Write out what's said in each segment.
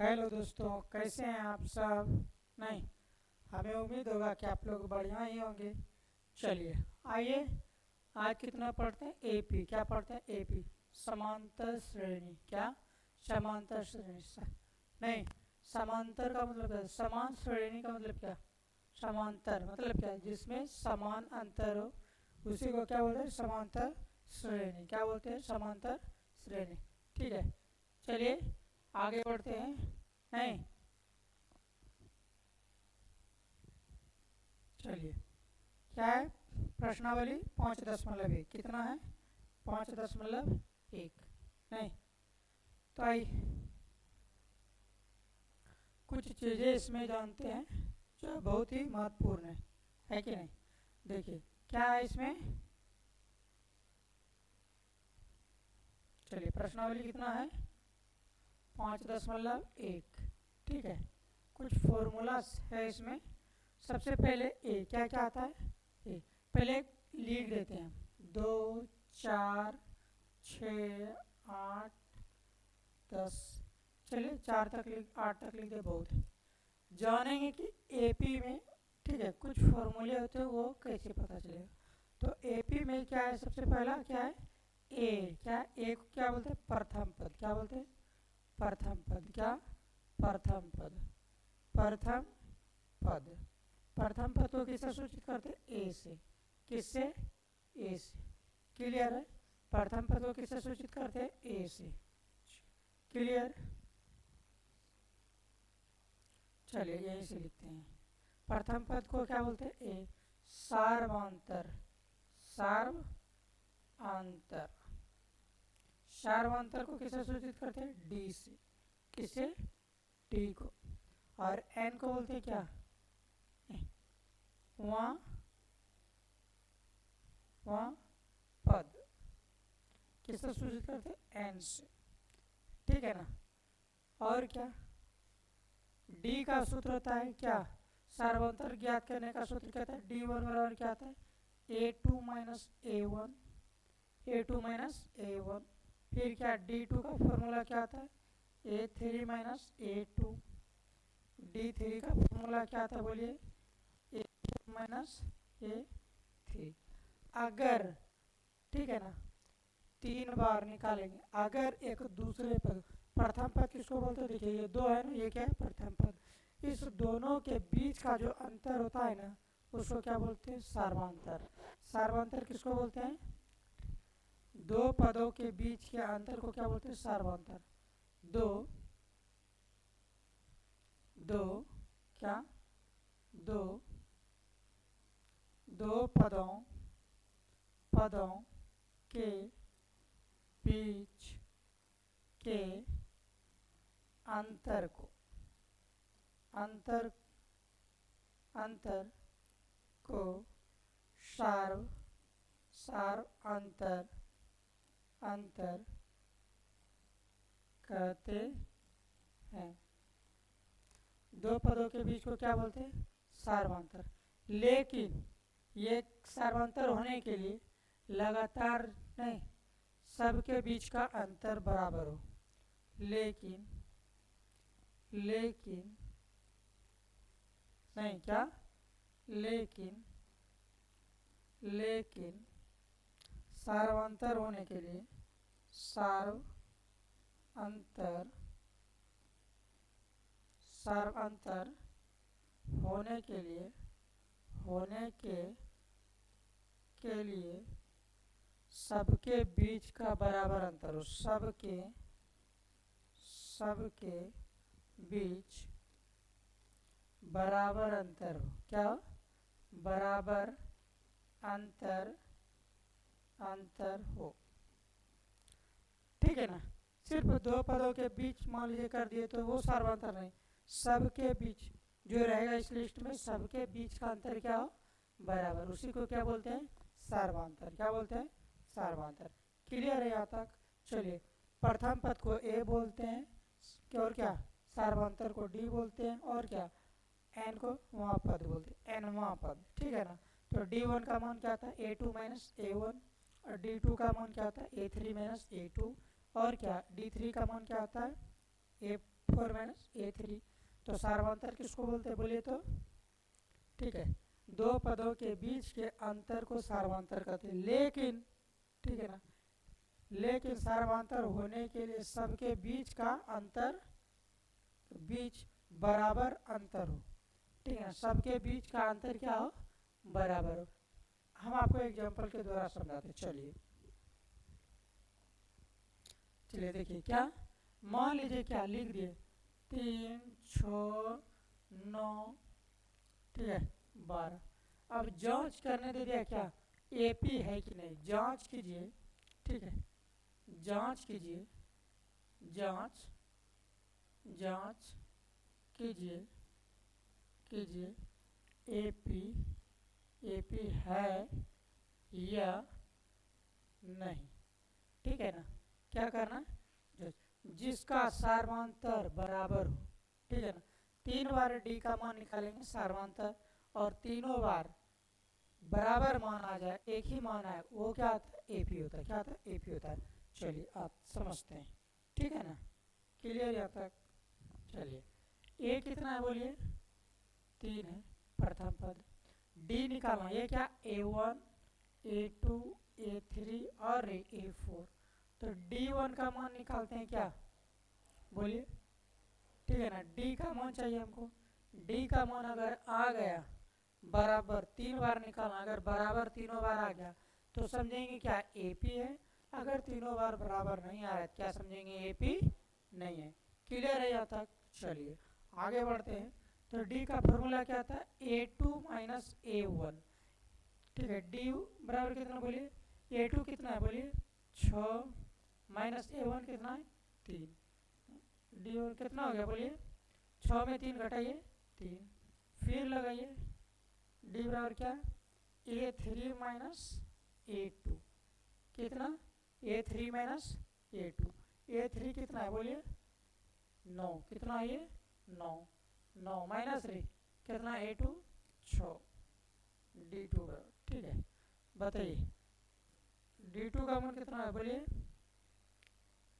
Hello दोस्तों, कैसे हैं आप सब। नहीं, हमें उम्मीद होगा कि आप लोग बढ़िया ही होंगे। चलिए, आइए आज कितना पढ़ते हैं एपी। क्या पढ़ते हैं एपी? समांतर श्रेणी। क्या? समांतर श्रेणी नहीं, समांतर का मतलब क्या है? समान श्रेणी का मतलब क्या? समांतर मतलब क्या है? जिसमें समान अंतर हो उसी को क्या बोलते हैं? समांतर श्रेणी। क्या बोलते हैं? समांतर श्रेणी। ठीक है, चलिए आगे बढ़ते हैं। नहीं, चलिए, क्या है? प्रश्नावली 5.1 कितना है? 5.1। नहीं, तो आई कुछ चीज़ें इसमें जानते हैं जो बहुत ही महत्वपूर्ण है कि नहीं? देखिए, क्या है इसमें? चलिए, प्रश्नावली कितना है? 5.1। ठीक है, कुछ फॉर्मूलास है इसमें। सबसे पहले ए, क्या क्या आता है? ए, पहले लिख देते हैं। 2, 4, 6, 8, 10। चलिए 4 तक लिख, 8 तक लिख दे, बहुत है। जानेंगे कि एपी में, ठीक है, कुछ फॉर्मूले होते हैं, वो कैसे पता चलेगा। तो एपी में क्या है? सबसे पहला क्या है? ए। क्या? ए को क्या बोलते हैं? प्रथम पद। क्या बोलते हैं? प्रथम पद। क्या? प्रथम पद। प्रथम पद। प्रथम पद को किससे सूचित करते हैं? ए से। किससे? ए से। क्लियर है? प्रथम पद को किससे सूचित करते हैं? ए से। क्लियर? चलिए यहीं से लिखते हैं। प्रथम पद को क्या बोलते हैं? ए। सार्वंतर। सार्वंतर। सार्वंतर को किससे सूचित करते हैं? डी से। किससे? डी को। और एन को बोलते हैं क्या? वहाँ वहाँ पद। किससे सूचित करते हैं? एन से। ठीक है ना? और क्या? डी का सूत्र होता है क्या? सार्वंतर ज्ञात करने का सूत्र कहता है D1 बराबर क्या आता है? A2 minus A1। A2 minus A1। फिर क्या? D2 का फॉर्मूला क्या आता है? A3 minus A2। D3 का फॉर्मूला क्या आता है? बोलिए। A4 minus A3। अगर, ठीक है ना, 3 बार निकालेंगे। अगर एक दूसरे पद, प्रथम पद किसको बोलते हैं? देखिए ये दो है ना, ये क्या है? प्रथम पद। इस दोनों के बीच का जो अंतर होता है ना, उसको क्या बोलते हैं? सार्वंतर। सार्वंतर किसको बोलते हैं? दो पदों के बीच के अंतर को क्या बोलते हैं? सार्वंतर। दो दो क्या? दो दो पदों के बीच के अंतर को अंतर अंतर को सार्व अंतर अंतर कहते हैं। दो पदों के बीच को क्या बोलते हैं? सार्वंतर। लेकिन ये सार्वंतर होने के लिए लगातार नहीं, सबके बीच का अंतर बराबर हो। लेकिन लेकिन नहीं, क्या? लेकिन लेकिन सार्वंतर होने के लिए, सार्व अंतर सार्व अंतर होने के लिए सबके बीच का बराबर अंतर हो। सबके बीच बराबर अंतर हो। क्या? बराबर अंतर हो। ठीक है ना? सिर्फ दो पदों के बीच मान लीजिए कर दिए तो वो सार्वंतर नहीं। सबके बीच जो रहेगा इस लिस्ट में, सबके बीच का अंतर क्या हो? बराबर। उसी को क्या बोलते हैं? सार्वंतर। क्या बोलते हैं? सार्वंतर। क्लियर है यहाँ तक? चलिए, प्रथम पद को ए बोलते हैं, और क्या? सार्वंतर को डी बोलते हैं, और क्या? एन को वहाँ पद बोलते हैं, एन वहाँ पद। ठीक है ना? तो D1 का मान क्या था? A2 minus A1। और D2 का मान क्या था? A3 minus A2। और क्या? D3 का मान क्या आता है? A4 minus A3। तो सार्वंतर किसको बोलते हैं बोलिए तो? ठीक है, दो पदों के बीच के अंतर को सार्वंतर कहते हैं। लेकिन ठीक है ना, लेकिन सार्वंतर होने के लिए सबके बीच का अंतर, बीच बराबर अंतर हो। ठीक है ना, सबके बीच का अंतर क्या हो? बराबर हो। हम आपको एग्जांपल के द्वारा समझाते हैं। चलिए चलिए देखिए क्या, मान लीजिए क्या लिख दिए 3, 6, 9, ठीक है 12। अब जांच करने दे दिया क्या एपी है कि नहीं, जांच कीजिए। ठीक है, जांच कीजिए, जांच जांच कीजिए कीजिए एपी एपी है या नहीं। ठीक है ना, क्या करना, जिसका सार्वंतर बराबर हो। ठीक है ना, 3 बार डी का मान निकालेंगे सार्वंतर, और तीनों बार बराबर मान आ जाए, एक ही मान आए, वो क्या आता है? एपी होता है। क्या आता है? एपी होता है। चलिए आप समझते हैं। ठीक है ना, क्लियर यहाँ तक? चलिए ए कितना है बोलिए? 3 है प्रथम पद। डी निकालना, ये क्या A1 A2 A3 और A4। तो D1 का मान निकालते हैं क्या बोलिए? ठीक है ना, डी का मान चाहिए हमको। डी का मान अगर आ गया बराबर, 3 बार निकालना, अगर बराबर तीनों बार आ गया तो समझेंगे क्या एपी है। अगर तीनों बार बराबर नहीं आ रहा है क्या समझेंगे एपी नहीं है। क्लियर है यहाँ तक? चलिए आगे बढ़ते हैं। तो डी का फॉर्मूला क्या था? A2 minus A1। ठीक है, डी बराबर कितना बोलिए? A2 कितना है बोलिए? 6 माइनस A1 कितना है? 3। डी कितना हो गया बोलिए? 6 में 3 घटाइए 3, फिर लगाइए डी बराबर क्या? A3 माइनस A2 कितना? A3 minus A2। A3 कितना है बोलिए? 9। कितना है ये? 9। 9 माइनस 3 कितना? A2 6। D2 बराबर, ठीक है बताइए D2 का मान कितना है बोलिए?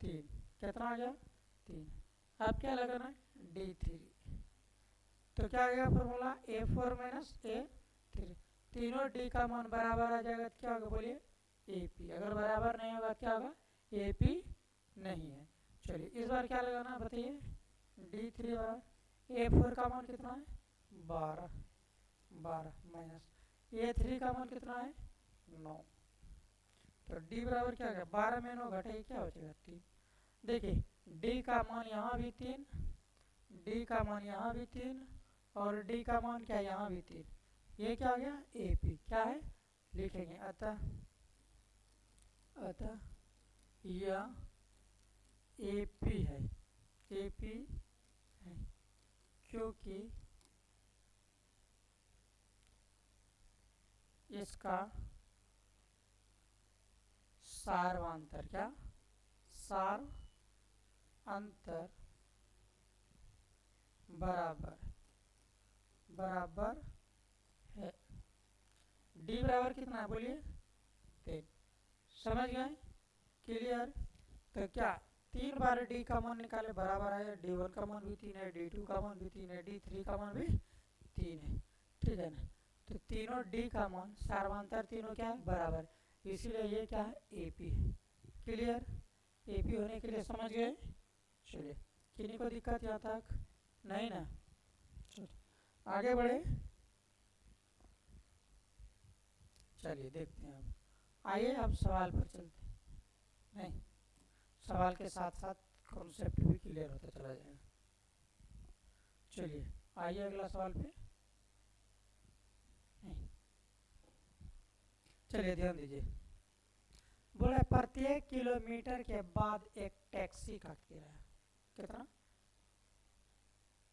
3। कितना आ गया? 3। अब क्या लगाना है? D3। तो क्या आ गया फॉर्मूला? A4 minus A3। तीनों डी का मान बराबर आ जाएगा तो क्या होगा बोलिए? एपी। अगर बराबर नहीं होगा क्या होगा? एपी नहीं है। चलिए इस बार क्या लगाना बताइए? D3 बराबर A4 का मान कितना है? 12। 12 माइनस A3 का मान कितना है? 9। तो डी बराबर क्या होगा? 12 में 9 घटाइए क्या बचेगा? 3। देखिए डी का मान यहाँ भी 3, डी का मान यहाँ भी 3, और डी का मान क्या यहाँ भी 3। ये क्या हो गया? एपी। क्या है? लिखेंगे अतः अतः यह एपी है, एपी है क्योंकि इसका सार्वंतर, क्या सार अंतर बराबर बराबर है। डी बराबर कितना है बोलिए? 3। समझ गए? क्लियर? तो क्या 3 बार डी का मान निकाले बराबर है, D1 का मान भी 3 है, D2 का मान भी 3 है, D3 का मान भी 3 है। ठीक है ना, तो तीनों डी का मान सार्वंतर तीनों क्या है? बराबर, इसीलिए ये क्या है? एपी है। क्लियर? एपी होने के लिए समझ गए? चलिए किन्हीं को दिक्कत यहाँ तक नहीं ना? आगे बढ़े, चलिए देखते हैं। अब आइए अब सवाल पर चलते हैं। नहीं, सवाल के साथ साथ कॉन्सेप्ट भी क्लियर होता चला जाएगा। चलिए आइए अगला सवाल पे। नहीं, चलिए ध्यान दीजिए। बोला प्रत्येक किलोमीटर के बाद एक टैक्सी का किराया कितना?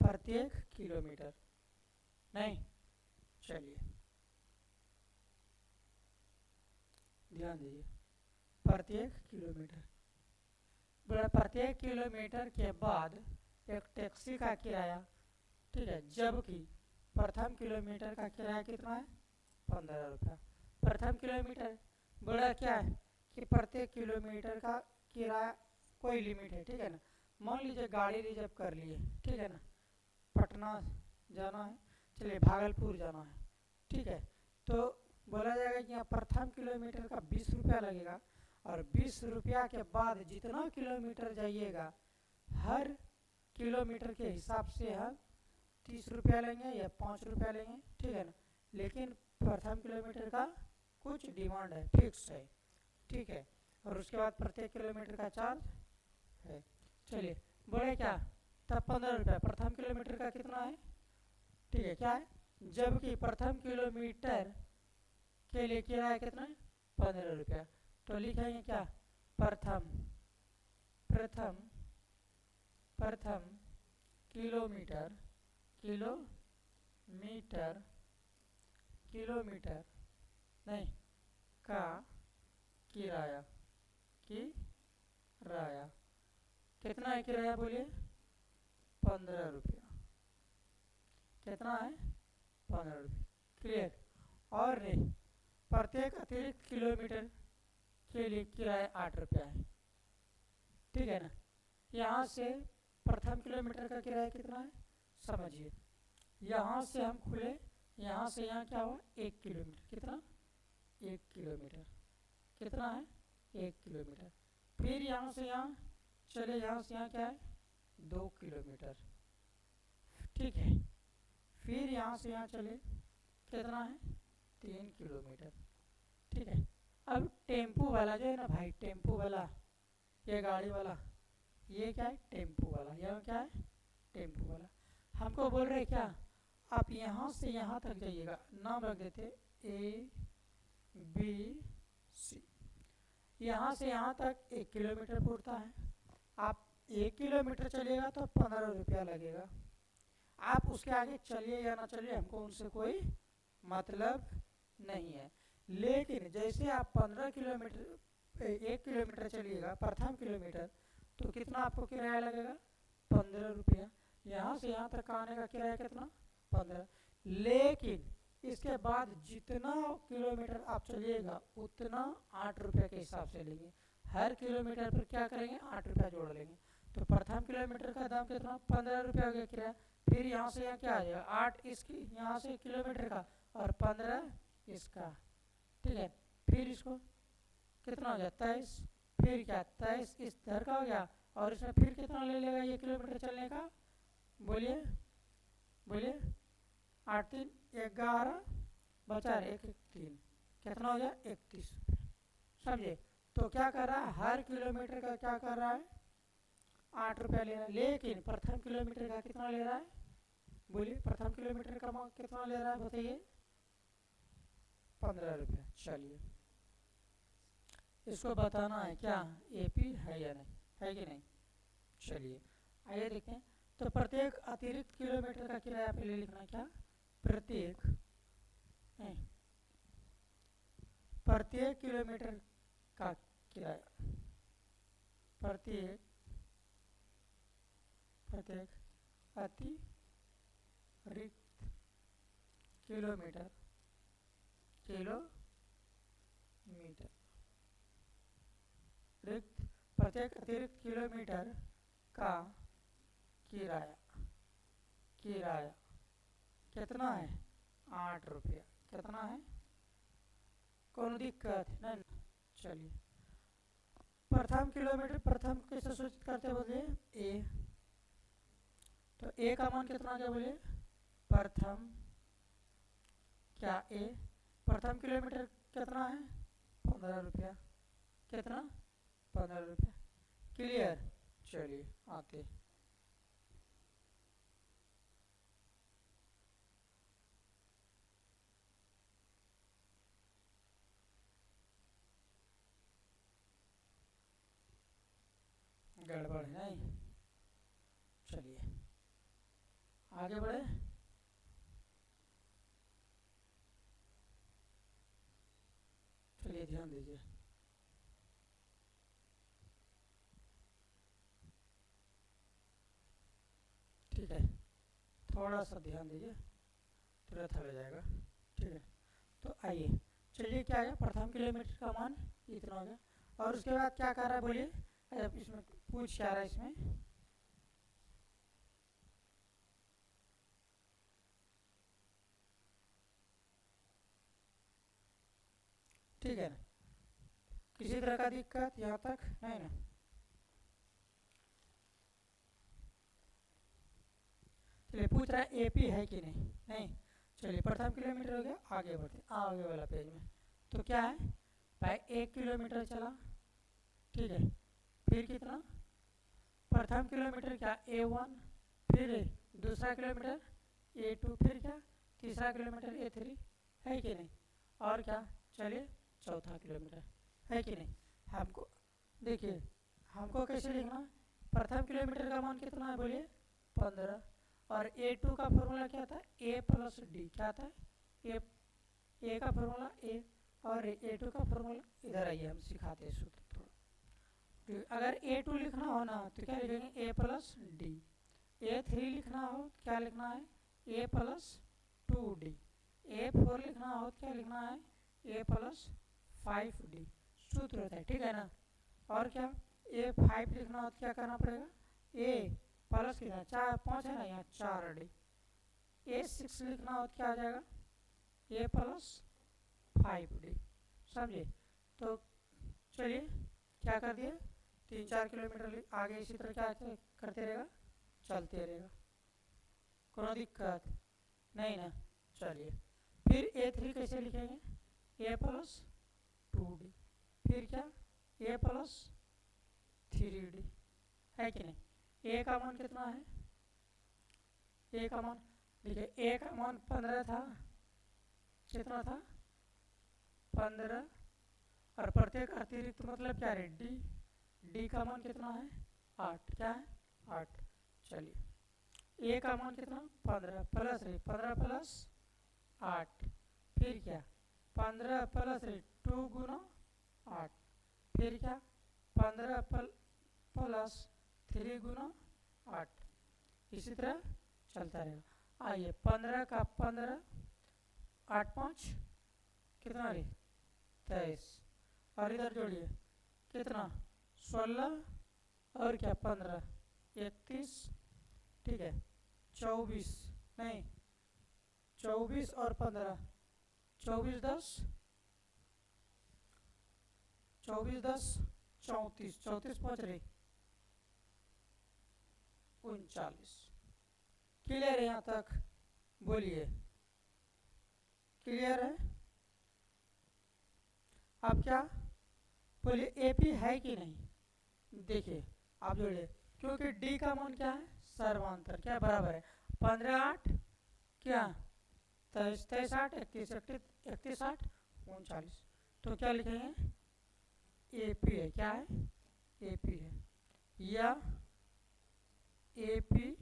प्रत्येक किलोमीटर नहीं, चलिए ध्यान दीजिए। प्रत्येक किलोमीटर, बोला प्रत्येक किलोमीटर के बाद एक टैक्सी का किराया, ठीक है, जबकि प्रथम किलोमीटर का किराया कितना है? 15 रुपया। प्रथम किलोमीटर बोला क्या है कि प्रत्येक किलोमीटर का किराया कोई लिमिट है। ठीक है ना, मान लीजिए गाड़ी रिजर्व कर लिए, ठीक है ना, पटना जाना है, चलिए भागलपुर जाना है, ठीक है। तो बोला जाएगा कि यहाँ प्रथम किलोमीटर का 20 रुपया लगेगा, और 20 रुपया के बाद जितना किलोमीटर जाइएगा हर किलोमीटर के हिसाब से हम 30 रुपया लेंगे या 5 रुपया लेंगे, ठीक है ना। लेकिन प्रथम किलोमीटर का कुछ डिमांड है, फिक्स है, ठीक है। और उसके बाद प्रत्येक किलोमीटर का चार्ज है। चलिए बोले क्या, तब 15 रुपया प्रथम किलोमीटर का कितना है, ठीक है, क्या है, जबकि प्रथम किलोमीटर के लिए किराया कितना है, 15 रुपया। तो लिखेंगे क्या, प्रथम प्रथम प्रथम किलोमीटर किलोमीटर किलोमीटर नहीं का किराया किराया कितना है, किराया बोलिए 15 रुपया। कितना है, 15 रुपया, क्लियर। और नहीं, प्रत्येक अतिरिक्त किलोमीटर के लिए किराया 8 रुपया है, ठीक है ना। यहाँ से प्रथम किलोमीटर का किराया कितना है समझिए, यहाँ से हम खुले, यहाँ से यहाँ क्या हुआ 1 किलोमीटर, कितना 1 किलोमीटर, कितना है 1 किलोमीटर। फिर यहाँ से यहाँ चले, यहाँ से यहाँ क्या है 2 किलोमीटर, ठीक है। फिर यहाँ से यहाँ चले, कितना है 3 किलोमीटर, ठीक है। अब टेम्पू वाला जो है ना भाई, टेम्पू वाला, ये गाड़ी वाला, ये क्या है टेम्पू वाला, यह क्या है टेम्पू वाला, हमको बोल रहे क्या, आप यहाँ से यहाँ तक जाइएगा, नाम रख देते ABC, यहाँ से यहाँ तक 1 किलोमीटर पूरता है। आप 1 किलोमीटर चलिएगा तो 15 रुपया लगेगा। आप उसके आगे चलिए या ना चलिए, हमको उनसे कोई मतलब नहीं है। लेकिन जैसे आप 15 किलोमीटर 1 किलोमीटर चलिएगा प्रथम किलोमीटर, तो कितना आपको किराया लगेगा 15 रुपया। यहाँ से यहाँ तक आने का किराया कितना 15। लेकिन इसके बाद जितना किलोमीटर आप चलिएगा उतना 8 रुपये के हिसाब से लेंगे, हर किलोमीटर पर क्या करेंगे 8 रुपया जोड़ लेंगे। तो प्रथम किलोमीटर का दाम कितना 15 रुपया हो गया किराया। फिर यहाँ से यहाँ क्या आ जाएगा 8 इसकी यहाँ से किलोमीटर का और 15 इसका, ठीक है। फिर इसको कितना हो गया 23, फिर क्या 23 इस धर का हो गया, और इसमें फिर कितना ले लेगा ये किलोमीटर चलने का, बोलिए बोलिए 8 3 11 बचा 1 1 3, कितना हो गया 31 रुपये, समझे। तो क्या कर रहा है हर किलोमीटर का क्या कर रहा है 8 रुपया ले रहा है। लेकिन प्रथम किलोमीटर का कितना ले रहा है, बोलिए प्रथम किलोमीटर का कितना ले रहा है बताइए 15 रुपया। चलिए इसको बताना है क्या एपी है या नहीं, है कि नहीं। चलिए आइए देखते हैं। तो प्रत्येक अतिरिक्त किलोमीटर का किराया पहले लिखना, क्या प्रत्येक प्रत्येक किलोमीटर का किराया, प्रत्येक अतिरिक्त किलोमीटर प्रत्येक अतिरिक्त किलोमीटर का किराया कितना है 8 रुपया, कितना है, कौन दिक्कत नहीं। चलिए प्रथम किलोमीटर, प्रथम कैसे सूचित करते बोलिए ए, तो ए का मान कितना क्या बोलिए प्रथम, क्या ए प्रथम किलोमीटर कितना है 15 रुपया, कितना 15 रुपया, क्लियर। चलिए आते गड़बड़ है नहीं। चलिए आगे बढ़े। चलिए ध्यान दीजिए, ठीक है, थोड़ा सा ध्यान दीजिए, तुरंत हल हो जाएगा, ठीक है। तो आइए चलिए क्या है प्रथम किलोमीटर का मान इतना हो गया, और उसके बाद क्या कर रहा है बोलिए, इसमें पूछ क्या रहा है इसमें ठीक है ना, किसी तरह का दिक्कत यहाँ तक नहीं ना। चलिए पूछ रहा है एपी है कि नहीं, नहीं। चलिए प्रथम किलोमीटर हो गया, आगे बढ़ते आगे वाला पेज में। तो क्या है भाई, 1 किलोमीटर चला, ठीक है। फिर कितना, प्रथम किलोमीटर क्या A1, फिर दूसरा किलोमीटर A2, फिर क्या तीसरा किलोमीटर A3, है कि नहीं। और क्या, चलिए चौथा किलोमीटर, है कि नहीं। हमको देखिए, हमको कैसे लिखना, प्रथम किलोमीटर का मान कितना है बोलिए 15, और A2 का फॉर्मूला क्या था A+D, क्या था ए का फॉर्मूला A, और A2 का फॉर्मूला इधर आइए हम सिखाते हैं सूत्र थोड़ा। तो अगर A2 लिखना हो ना तो क्या लिखेंगे A+D, A3 लिखना हो तो क्या लिखना है A+2D, A4 लिखना हो तो क्या लिखना है A+5D, सूत्र होता है, ठीक है ना। और क्या A5 लिखना हो तो क्या करना पड़ेगा, A प्लस कितना 4 5 है ना, यहाँ 4D। A6 लिखना हो तो क्या आ जाएगा A+5D, समझे। तो चलिए क्या कर दिए, 3-4 किलोमीटर आगे इसी तरह क्या करते रहेगा, चलते रहेगा, कोई दिक्कत नहीं ना। चलिए फिर A3 कैसे लिखेंगे A+2D, फिर क्या A+3D, है कि नहीं। ए का मान कितना है, ए का मान देखिए, ए का मान 15 था, कितना था 15, और प्रत्येक अतिरिक्त मतलब क्या है डी, डी का मान कितना है 8, क्या है 8। चलिए ए का मान कितना 15 प्लस 8, फिर क्या 15 प्लस 2 गुना 8, फिर क्या 15 प्लस 3 गुना 8, इसी तरह चलता रहेगा। आइए 15 का 15, 8 5 कितना रे 23, और इधर जोड़िए कितना 16, और क्या 15 31, ठीक है 24, नहीं 24 और 15 24 10 24 10 34, 34 पहुँच रही 39। क्लियर है यहाँ तक, बोलिए क्लियर है। अब क्या बोलिए एपी है कि नहीं, देखिए आप जोड़िए, क्योंकि डी का मान क्या है सर्वांतर, क्या बराबर है 15 8 क्या 23 23 8 31 31 8 39, तो क्या लिखेंगे एपी है, क्या है एपी है, या एपी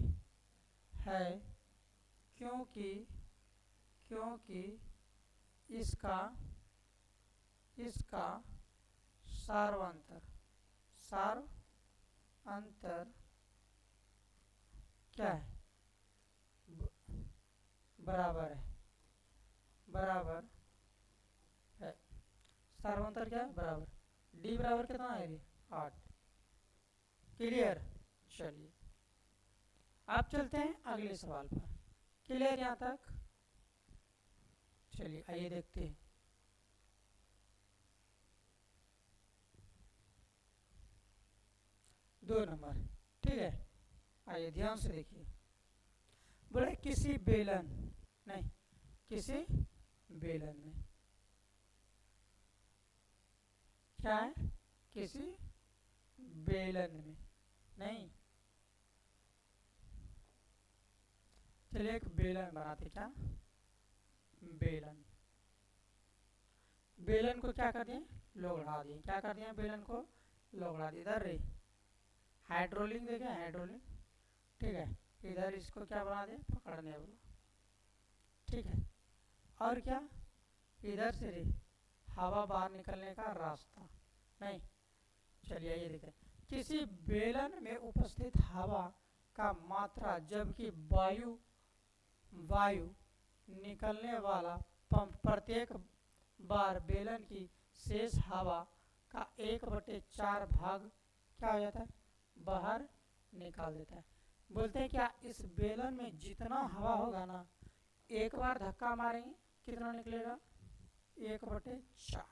है क्योंकि इसका सार्वंतर क्या है बराबर है, सार्वंतर क्या है बराबर, डी बराबर कितना है 8। क्लियर, चलिए आप चलते हैं अगले सवाल पर। क्लियर यहाँ तक, चलिए आइए देखते हैं। दो नंबर, ठीक है, आइए ध्यान से देखिए। बोले किसी बेलन में क्या है, किसी बेलन में नहीं, चलिए एक बेलन बनाते, क्या बेलन को क्या कर दिए लोगड़ा दिए, क्या कर दिए बेलन को लोगड़ा दिए, इधर रे हाइड्रोलिक देखे हाइड्रोलिक, ठीक है, इधर इसको क्या बना दे पकड़ने वाला, ठीक है। और क्या इधर से रे हवा बाहर निकलने का रास्ता नहीं। चलिए ये देखें, किसी बेलन में उपस्थित हवा का मात्रा जबकि वायु निकलने वाला पंप प्रत्येक बार बेलन की शेष हवा का 1/4 भाग क्या हो जाता है बाहर निकाल देता है। बोलते हैं क्या इस बेलन में जितना हवा होगा ना, एक बार धक्का मारेंगे कितना निकलेगा 1/4,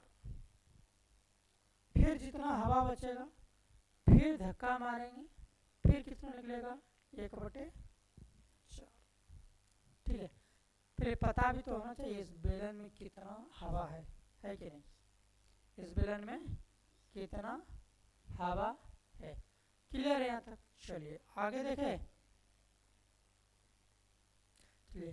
फिर जितना हवा बचेगा फिर धक्का मारेंगे, फिर कितना निकलेगा 1/4। ठीक है, फिर पता भी तो होना चाहिए इस बेलन में कितना हवा है कि नहीं, इस बेलन में कितना हवा है। क्लियर है यहाँ तक? चलिए आगे देखें। चलिए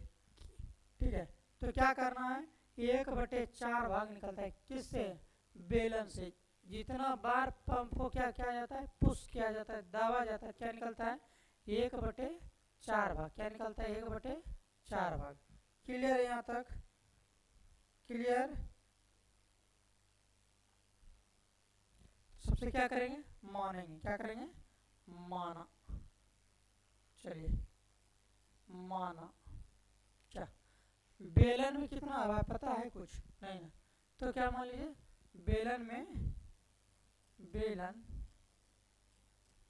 ठीक है, तो क्या करना है, 1/4 भाग निकलता है किससे, बेलन से। जितना बार पंप को क्या किया जाता है, पुश किया जाता है, दबाया जाता है, क्या निकलता है 1/4 भाग। क्या निकलता है 1/4 भाग। क्लियर है यहाँ तक? क्लियर? सबसे क्या करेंगे, मानेंगे। क्या करेंगे, माना। चलिए माना। क्या बेलन में कितना हवा है पता है कुछ नहीं ना, तो क्या मान लीजिए बेलन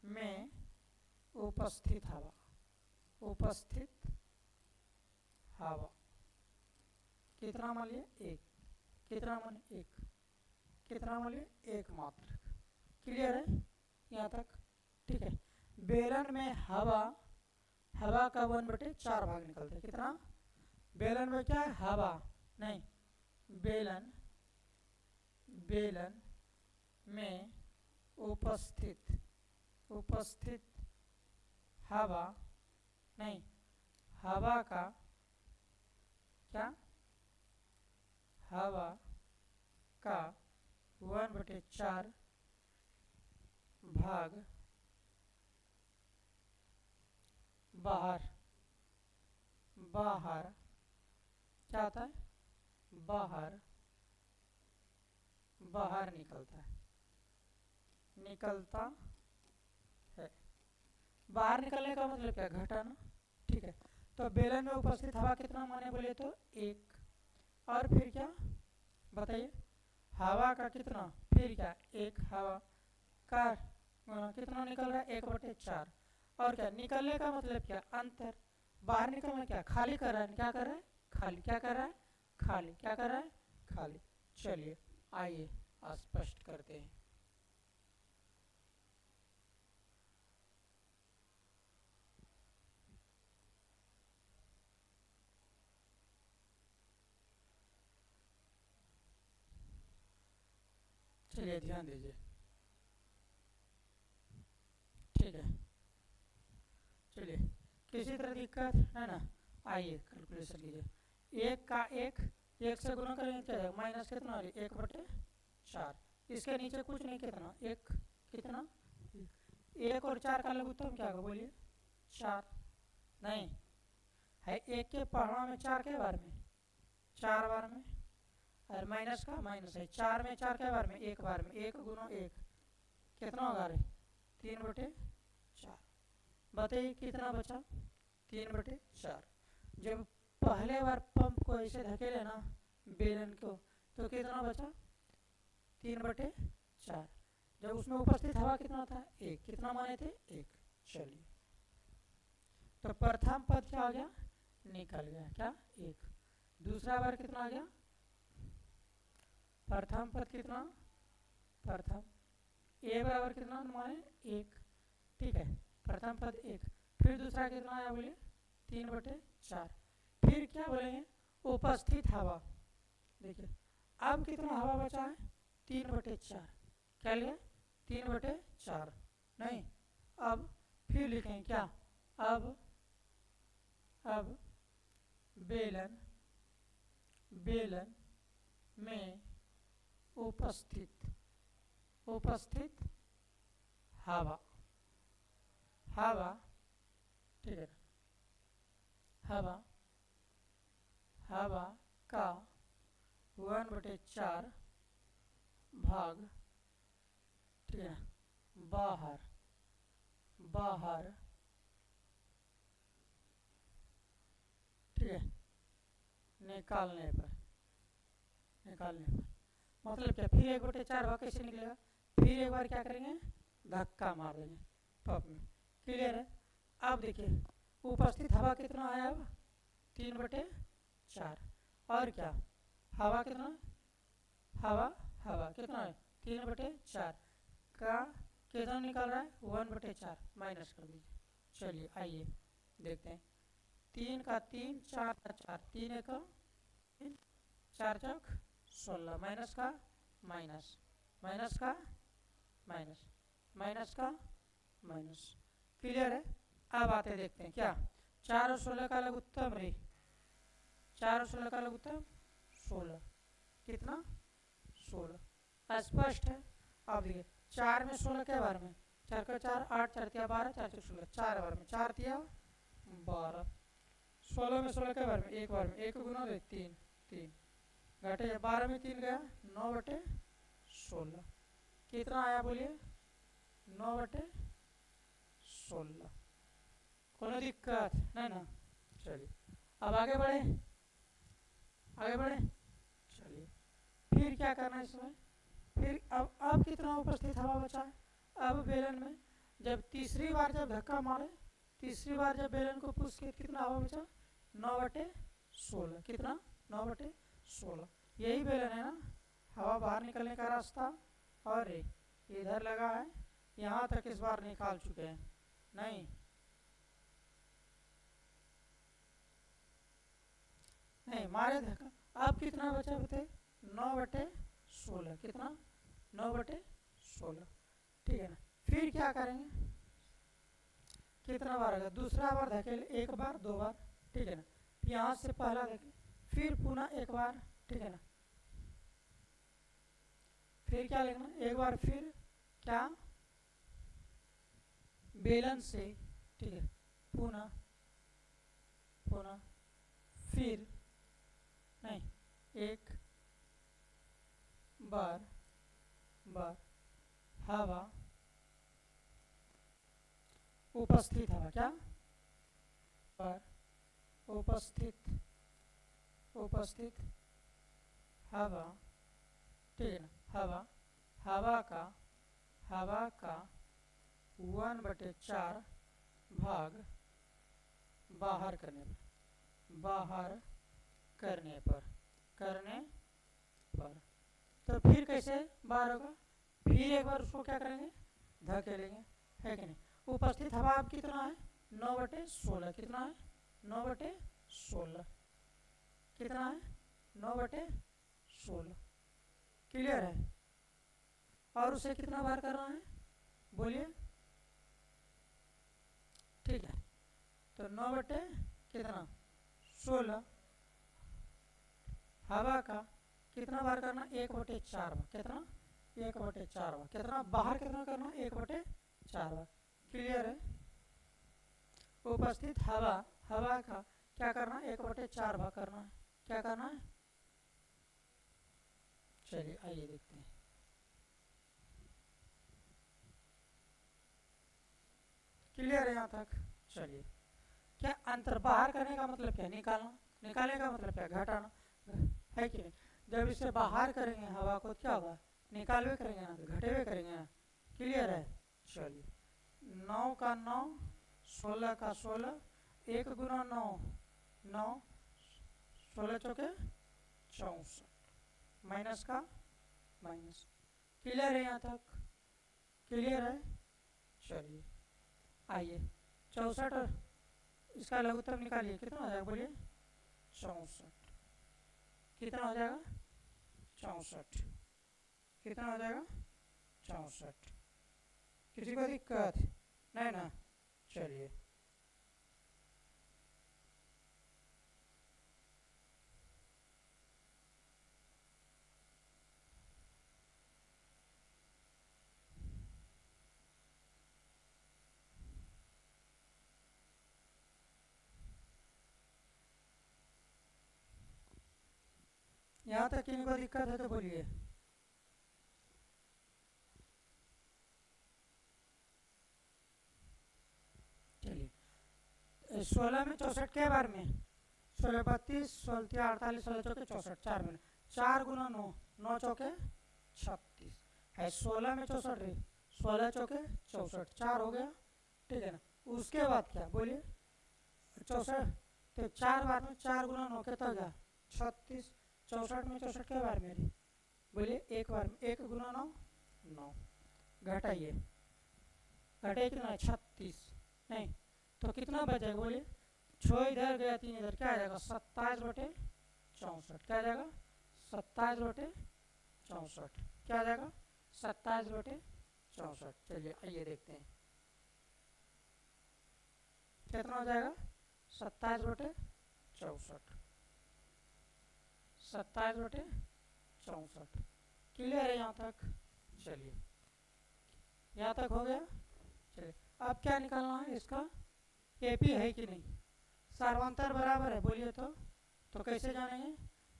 में उपस्थित हवा कितना मान लिया, 1। कितना मान 1, कितना मान लिया 1 मात्र। क्लियर है यहाँ तक? ठीक है, बेलन में हवा का 1/4 भाग निकलता है। कितना, बेलन में क्या है, हवा नहीं, बेलन में उपस्थित हवा नहीं, हवा का क्या, हवा का 1/4 भाग बाहर क्या होता है, बाहर निकलता है। बाहर निकलने का मतलब क्या, घटाना। ठीक है, तो बेलन में उपस्थित हवा कितना माने बोले तो 1, और फिर क्या बताइए, हवा का कितना, फिर क्या 1 हवा का कितना निकल रहा है 1/4, और क्या निकलने का मतलब क्या, अंतर। बाहर निकलना क्या, खाली कर रहा है, क्या कर रहा है, खाली। क्या कर रहा है, खाली। क्या कर रहा है, खाली। चलिए आइए स्पष्ट करते हैं। चलिए ध्यान दीजिए। ठीक है, चलिए किसी तरह दिक्कत है ना, आइए कैलकुलेशन कीजिए। 1 का 1 से गुना करेंगे क्या जाएगा, माइनस कितना 1/4। इसके नीचे कुछ नहीं, कितना 1, कितना 1 और 4 का लघुत्तम क्या होगा बोलिए, 4 नहीं है, 1 के पहाड़ा में 4 के बार में, 4 बार में, और माइनस का माइनस है, 4 में 4 के बार में, 1 बार में, 1 गुना 1 कितना होगा रे 3/4। बताइए कितना बचा, 3/4। जब पहले बार पंप को ऐसे धकेले ना बेलन को, तो कितना बचा 3/4। जब उसमें उपस्थित हवा कितना था 1, कितना माने थे 1। चलिए तो प्रथम पद क्या आ गया, निकल गया, क्या 1। दूसरा बार कितना आ गया, प्रथम पद कितना, प्रथम ए बराबर कितना माने 1। ठीक है, प्रथम पद 1, फिर दूसरा कितना आया बोलिए 3/4। फिर क्या बोलेंगे, उपस्थित हवा। देखिए अब कितना हवा बचा है 3/4। क्या लिया 3/4 नहीं, अब फिर लिखेंगे क्या, अब बेलन में उपस्थित हवा, ठीक है, हवा का 1/4 भाग, ठीक है, बाहर ठीक है, निकालने पर मतलब क्या, फिर 1/4 भाग कैसे निकलेगा, फिर एक बार क्या करेंगे, धक्का मार देंगे पंप में। क्लियर है? अब देखिए उपस्थित हवा कितना है, अब 3/4, और क्या हवा कितना, हवा कितना है 3/4 का कितना निकल रहा है 1/4 माइनस कर दीजिए। चलिए आइए देखते हैं। 3 का 3, 4 का 4, 3 एक 4 चौक 16, माइनस का माइनस, माइनस का माइनस, माइनस का माइनस। क्लियर है। अब आते देखते हैं क्या 4 और 16 का लघुत्तम रे, 4 और 16 का लघुत्तम 16, कितना 16, स्पष्ट है। अब देखिए 4 में 16 के बार में 4 का 4, 8 4 तिया 12, 4 चौक 16, 4 बार में 4 तिया 12, 16 में 16 के बार में एक बार में 1 गुना 3, 3 घटे 12 में 3 गया 9/16, कितना आया बोलिए 9/16। कोई दिक्कत नहीं ना। चलिए अब आगे बढ़े, आगे बढ़े। चलिए फिर क्या करना है इसमें, फिर अब कितना उपस्थित हवा बचा है। अब बेलन में जब तीसरी बार जब धक्का मारे, तीसरी बार जब बेलन को पुश किया कितना हवा बचा 9/16, कितना 9/16। यही बेलन है ना, हवा बाहर निकलने का रास्ता और इधर लगा है, यहाँ तक इस बार निकाल चुके हैं नहीं, नहीं मारे धक्का। अब कितना बचा बताइए 9/16, कितना 9/16, ठीक है ना। फिर क्या करेंगे, कितना बार होगा दूसरा बार धकेल, एक बार दो बार, ठीक है ना। यहाँ से पहला धकेल, फिर पुनः एक बार, ठीक है ना। फिर क्या लिखना, एक बार फिर क्या बेलन से, ठीक है, पुनः पुनः फिर नहीं, एक बार बार हवा उपस्थित, हवा क्या पर उपस्थित, उपस्थित हवा, ठीक है ना। हवा, हवा का 1/4 भाग बाहर करने पर, बाहर करने पर, करने पर। तो फिर कैसे बाहर होगा, फिर एक बार उसको क्या करेंगे धकेलेंगे, है कि नहीं। उपस्थित हवा अब कितना है 9/16, कितना है 9/16, कितना है 9/16, क्लियर है। और उसे कितना बार करना है बोलिए, ठीक है। तो 9 कितना 16 हवा का कितना बार करना 1/4 बार, कितना 1/4 बार, कितना बाहर कितना करना 1/4 बार, क्लियर है। उपस्थित हवा, हवा का क्या करना 1/4 बार करना है, क्या करना है। चलिए आइए देखते हैं। क्लियर है यहाँ तक। चलिए क्या अंतर बाहर करने का मतलब क्या, निकालना, निकालने का मतलब क्या घटाना, है कि नहीं। जब इसे बाहर करेंगे हवा को क्या होगा, निकालवे करेंगे ना, घटेवे करेंगे ना, क्लियर है। चलिए 9 का 9, 16 का 16, 1 गुना 9, 9, 16 चौके 64, माइनस का माइनस, क्लियर है यहाँ तक, क्लियर है। चलिए आइए 64 इसका लघुत्तम निकालिए, कितना हो जाएगा बोलिए 64, कितना हो जाएगा 64, कितना हो जाएगा 64, किसी को दिक्कत नहीं ना। चलिए यहाँ तक किसी को दिक्कत है तो बोलिए। चलिए 16 में 64 के बार में 16 32, 16 48, 16 चौके 64, 4 में 4 गुना 9, 9 चौके 36 है। 16 में 64 है, 16 चौके 64, 4 हो गया, ठीक है ना। उसके बाद क्या बोलिए 64, तो 4 बार में 4 गुना 9 कितना हो गया 36, 64 में 64 के बार में बोलिए एक बार में 1 गुना 9 9 घटाइए, घटाइए कितना 36, नहीं तो कितना बचेगा बोलिए, 6 इधर गया 3 इधर, क्या आ जाएगा 27/64, क्या आ जाएगा 27/64, क्या आ जाएगा 27/64। चलिए आइए देखते हैं कितना हो जाएगा 27/64, 27/64। क्लियर है यहाँ तक? चलिए यहाँ तक हो गया। चलिए अब क्या निकालना है इसका, एपी है कि नहीं, सार्वंतर बराबर है बोलिए तो कैसे जानेंगे,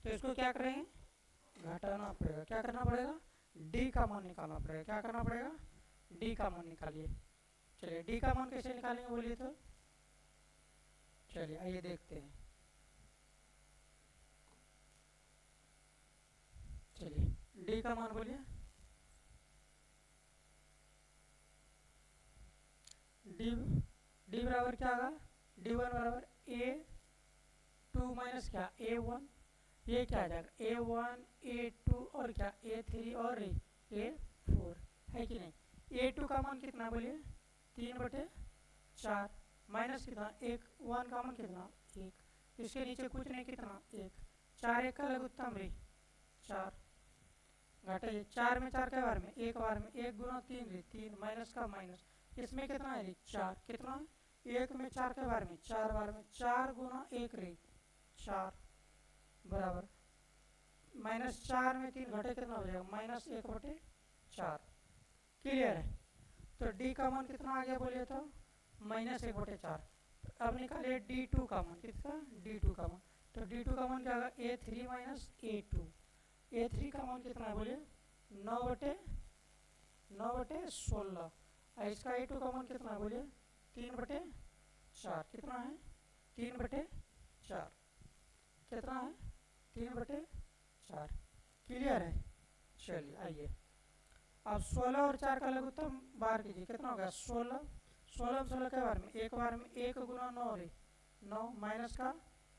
तो इसको क्या करेंगे, घटाना पड़ेगा, क्या करना पड़ेगा, डी का मान निकालना पड़ेगा, क्या करना पड़ेगा, डी का मान निकालिए। चलिए डी का मान कैसे निकालेंगे बोलिए तो, चलिए आइए देखते हैं। चलिए डी का मान बोलिए, डी बराबर क्या होगा, D1 बराबर A2 माइनस क्या A1, ये क्या आ जाएगा A1 A2 और क्या A3 और A4, है कि नहीं। A2 का मान कितना बोलिए 3/4, माइनस कितना 1 का मान कितना 1, इसके नीचे कुछ नहीं कितना 1, 4 1 का लघुत्तम रही 4, घटाइए 4 में 4 के बार में 1 बार में 1 गुना 3 रही 3, माइनस का माइनस, इसमें कितना है 4, कितना 1 में 4 के बार में 4 बार में 4 गुना 1 रही 4, बराबर -4 में 3 घटे कितना हो जाएगा -1/4। क्लियर है, तो डी का मान कितना आ गया बोलिए तो -1/4। अब निकालिए D2 का मान, कितना D2 का मान, तो D2 का मान क्या होगा A3 माइनस A2, A3 का मान कितना है बोलिए 9/16, और इसका A2 का मान कितना है बोलिए 3/4, कितना है 3/4, कितना है 3/4। क्लियर है। चलिए आइए अब 16 और 4 का लघुत्तम बाहर कीजिए, कितना होगा 16, 16 16 के बार में 1 बार में 1 गुना 9 रे 9, माइनस का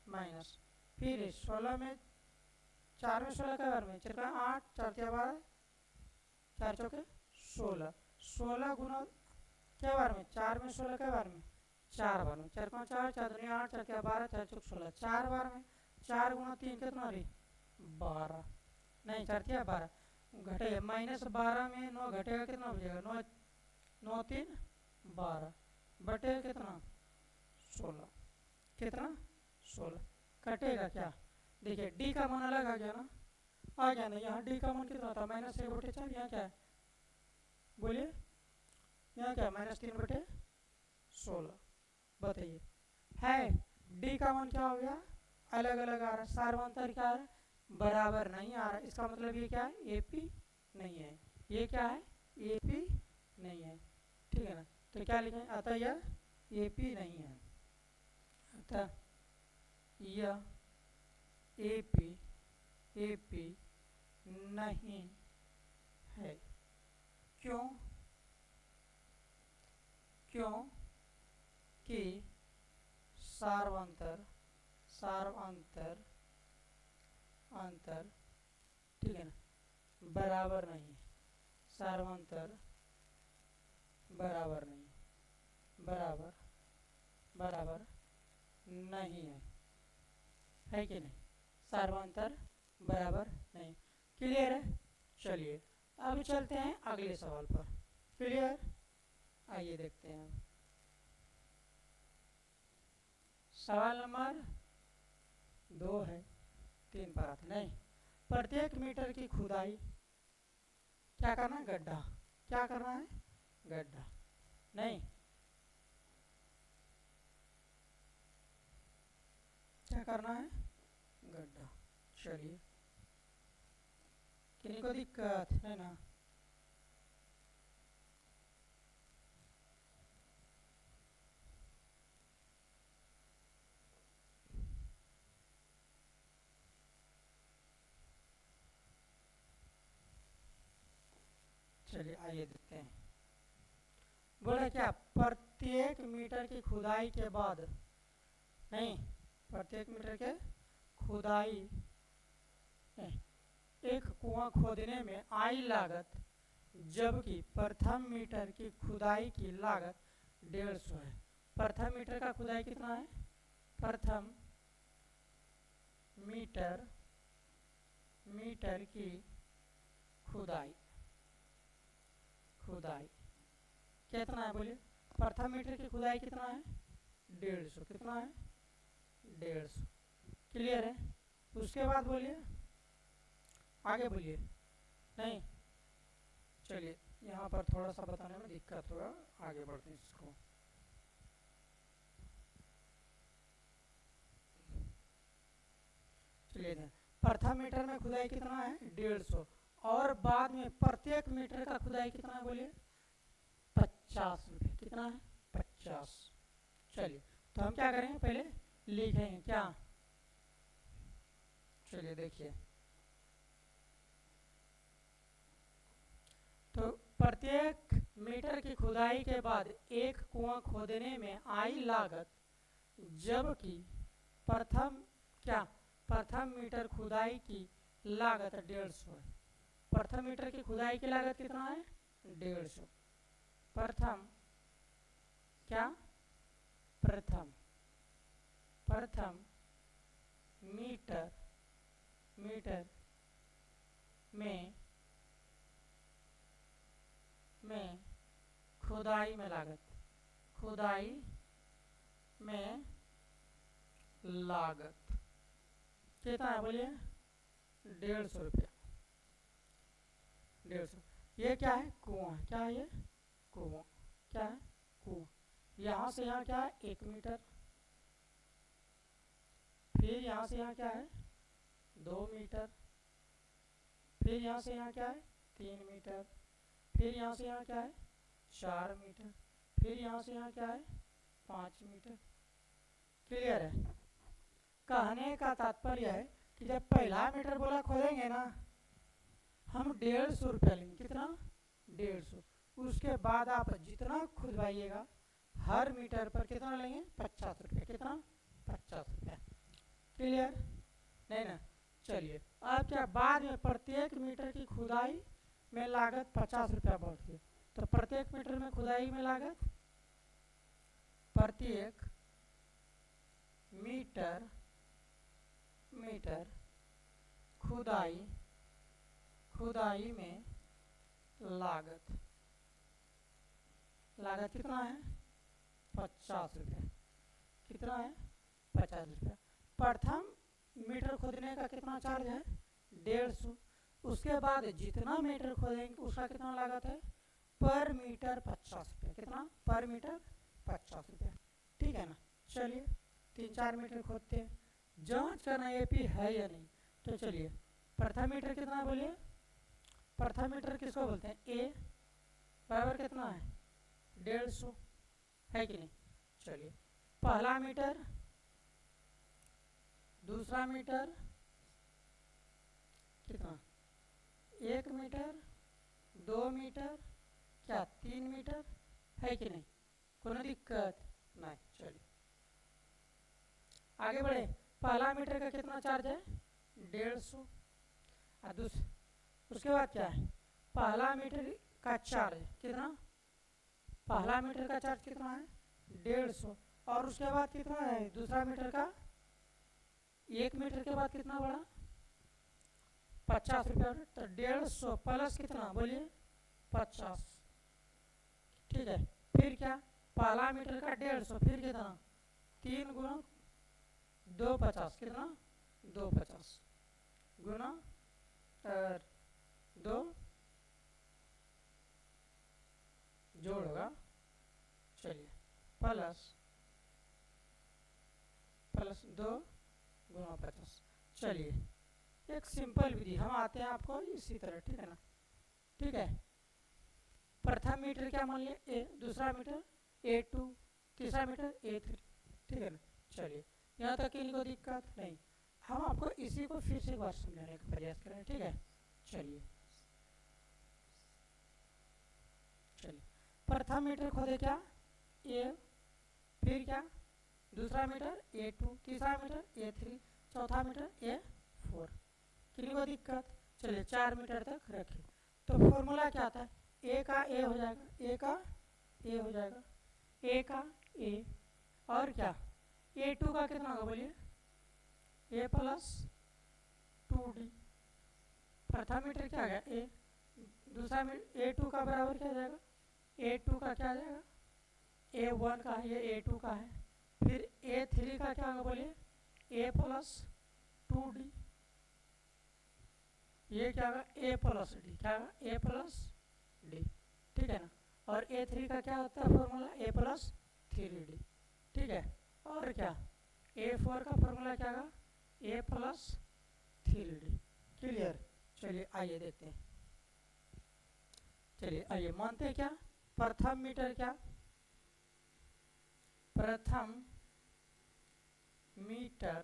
माइनस, फिर 16 में 4 में 16 के बार में 4 का 8, 4 4 12, 4 चौके 16, 16 गुना के बार में 4 में 16 के बार में 4 बार में 4 का 4, 4 दूनी 8, 4 क्या 12, 4 चौक 16, 4 बार में 4 गुना 3 कितना रही 12, नहीं 4 क्या 12, घटेगा -12 में 9 घटेगा कितना हो जाएगा 9 9 3 12, बटेगा कितना 16, कितना 16, कटेगा क्या, देखिए डी का मान अलग आ गया ना, आ गया ना, यहाँ डी का मान कितना था -1/4, यहाँ क्या है बोलिए, यहाँ क्या -3/16, बताइए है, डी का मान क्या हो गया अलग अलग आ रहा है, सार्वंतर क्या आ रहा है बराबर नहीं आ रहा है, इसका मतलब ये क्या है एपी नहीं है, ये क्या है एपी नहीं है, ठीक है ना, तो क्या लिखें अतः यह एपी नहीं है, अतः यह एपी एपी नहीं है, क्यों, क्यों कि सार्वंतर सार्वंतर अंतर, ठीक है ना बराबर नहीं, सार्वंतर बराबर नहीं, बराबर बराबर नहीं है कि नहीं, सार्वंतर बराबर नहीं। क्लियर है। चलिए अब चलते हैं अगले सवाल पर। क्लियर, आइए देखते हैं सवाल नंबर 2 है, 3 पर आते नहीं, प्रत्येक मीटर की खुदाई क्या करना है गड्ढा, क्या करना है गड्ढा, नहीं क्या करना है गड्ढा। चलिए किन्हीं को दिक्कत है ना, चलिए आइए देखते हैं, बोला क्या प्रत्येक मीटर की खुदाई के बाद, नहीं प्रत्येक मीटर के खुदाई, एक कुआं खोदने में आई लागत जबकि प्रथम मीटर की खुदाई की लागत 150 है। प्रथम मीटर का खुदाई कितना है? प्रथम मीटर की खुदाई कितना है बोलिए? प्रथम मीटर की खुदाई कितना है? 150। कितना है? 150। क्लियर है? उसके बाद बोलिए, आगे बोलिए। नहीं, चलिए यहाँ पर थोड़ा सा बताने में दिक्कत होगा, आगे बढ़ते हैं इसको। चलिए, प्रथम मीटर में खुदाई कितना है? 150। और बाद में प्रत्येक मीटर का खुदाई कितना है बोलिए? 50 रुपये। कितना है? 50। चलिए, तो हम क्या करेंगे, पहले लिखेंगे क्या? चलिए देखिए, तो प्रत्येक मीटर की खुदाई के बाद एक कुआं खोदने में आई लागत, जबकि प्रथम मीटर खुदाई की लागत 150 है। प्रथम मीटर की खुदाई की लागत कितना है? 150। प्रथम मीटर में खुदाई में लागत कितना है बोलिए? 150 रुपया। 150। ये क्या है? कुआं। क्या है ये? कुआं। क्या है? कुआं। यहाँ से यहाँ क्या है? 1 मीटर। फिर यहाँ से यहाँ क्या है? 2 मीटर। फिर यहाँ से यहाँ क्या है? 3 मीटर। फिर यहाँ से यहाँ क्या है? 4 मीटर। फिर यहाँ से यहाँ क्या है? 5 मीटर। क्लियर है? कहने का तात्पर्य है कि जब पहला मीटर बोला खोदेंगे ना, हम 150 रुपया लेंगे। कितना? 150। उसके बाद आप जितना खुदवाइएगा हर मीटर पर कितना लेंगे? 50 रुपया। कितना? 50 रुपया। क्लियर? नहीं ना? चलिए, अब क्या बाद में प्रत्येक मीटर की खुदाई में लागत 50 रुपया बढ़ गई। तो प्रत्येक मीटर में खुदाई में लागत, प्रत्येक मीटर खुदाई में लागत कितना है? 50 रुपया। कितना है? 50 रुपया। प्रथम मीटर खोदने का कितना चार्ज है? 150। उसके बाद जितना मीटर खोदेंगे उसका कितना लागत है? पर मीटर 50 रुपया। कितना? पर मीटर 50 रुपया। ठीक है ना? चलिए 3-4 मीटर खोदते हैं, जांच करना एपी है या नहीं। तो चलिए, प्रथम मीटर कितना बोलिए? प्रथम मीटर किसको बोलते हैं? ए बराबर कितना है? 150 है कि नहीं? चलिए, पहला मीटर, दूसरा मीटर कितना? 1 मीटर, 2 मीटर, क्या 3 मीटर है कि नहीं? कोई दिक्कत नहीं। चलिए आगे बढ़े। पहला मीटर का कितना चार्ज है? 150। उसके बाद क्या है? पहला मीटर का चार्ज कितना? पहला मीटर का चार्ज कितना है? 150। और उसके बाद कितना है दूसरा मीटर का? 1 मीटर के बाद कितना बढ़ा? 50 रुपया। तो 150 प्लस कितना बोलिए? 50। ठीक है। फिर क्या? पहला मीटर का 150, फिर कितना? 3 गुना 250। कितना? 250 गुना 2 जोड़ होगा। चलिए, प्लस 2 गुना 50। चलिए एक सिंपल विधि हम आते हैं आपको इसी तरह। ठीक है ना? ठीक है। प्रथम मीटर क्या मान लिया? ए। दूसरा मीटर A2, तीसरा मीटर A3। ठीक है ना? चलिए, यहाँ तक इनको दिक्कत नहीं। हम आपको इसी को फिर से एक बार समझाने का प्रयास करें। ठीक है? चलिए प्रथम मीटर खोदे क्या? ए। फिर क्या? दूसरा मीटर A2, तीसरा मीटर A3, चौथा मीटर A4। किनको दिक्कत? चलिए 4 मीटर तक रखें। तो फॉर्मूला क्या आता है? ए का ए हो जाएगा, ए का ए हो जाएगा, ए का ए, और क्या ए टू का कितना होगा बोलिए, ए प्लस 2d। प्रथम मीटर क्या आ गया ए, दूसरा मीटर ए टू का बराबर क्या आ जाएगा, ए टू का क्या आ जाएगा, ए वन का है, ये ए टू का है। फिर ए थ्री का क्या होगा बोलिए, ए प्लस 2d, ये क्या होगा ए प्लस डी, क्या होगा ए प्लस डी, ठीक है ना। और ए थ्री का क्या होता है फॉर्मूला, ए प्लस 3d, ठीक है। और क्या ए फोर का फॉर्मूला क्या होगा, ए प्लस 3d, क्लियर। चलिए आइए देखते हैं, चलिए आइए मानते हैं क्या, प्रथम मीटर क्या, प्रथम मीटर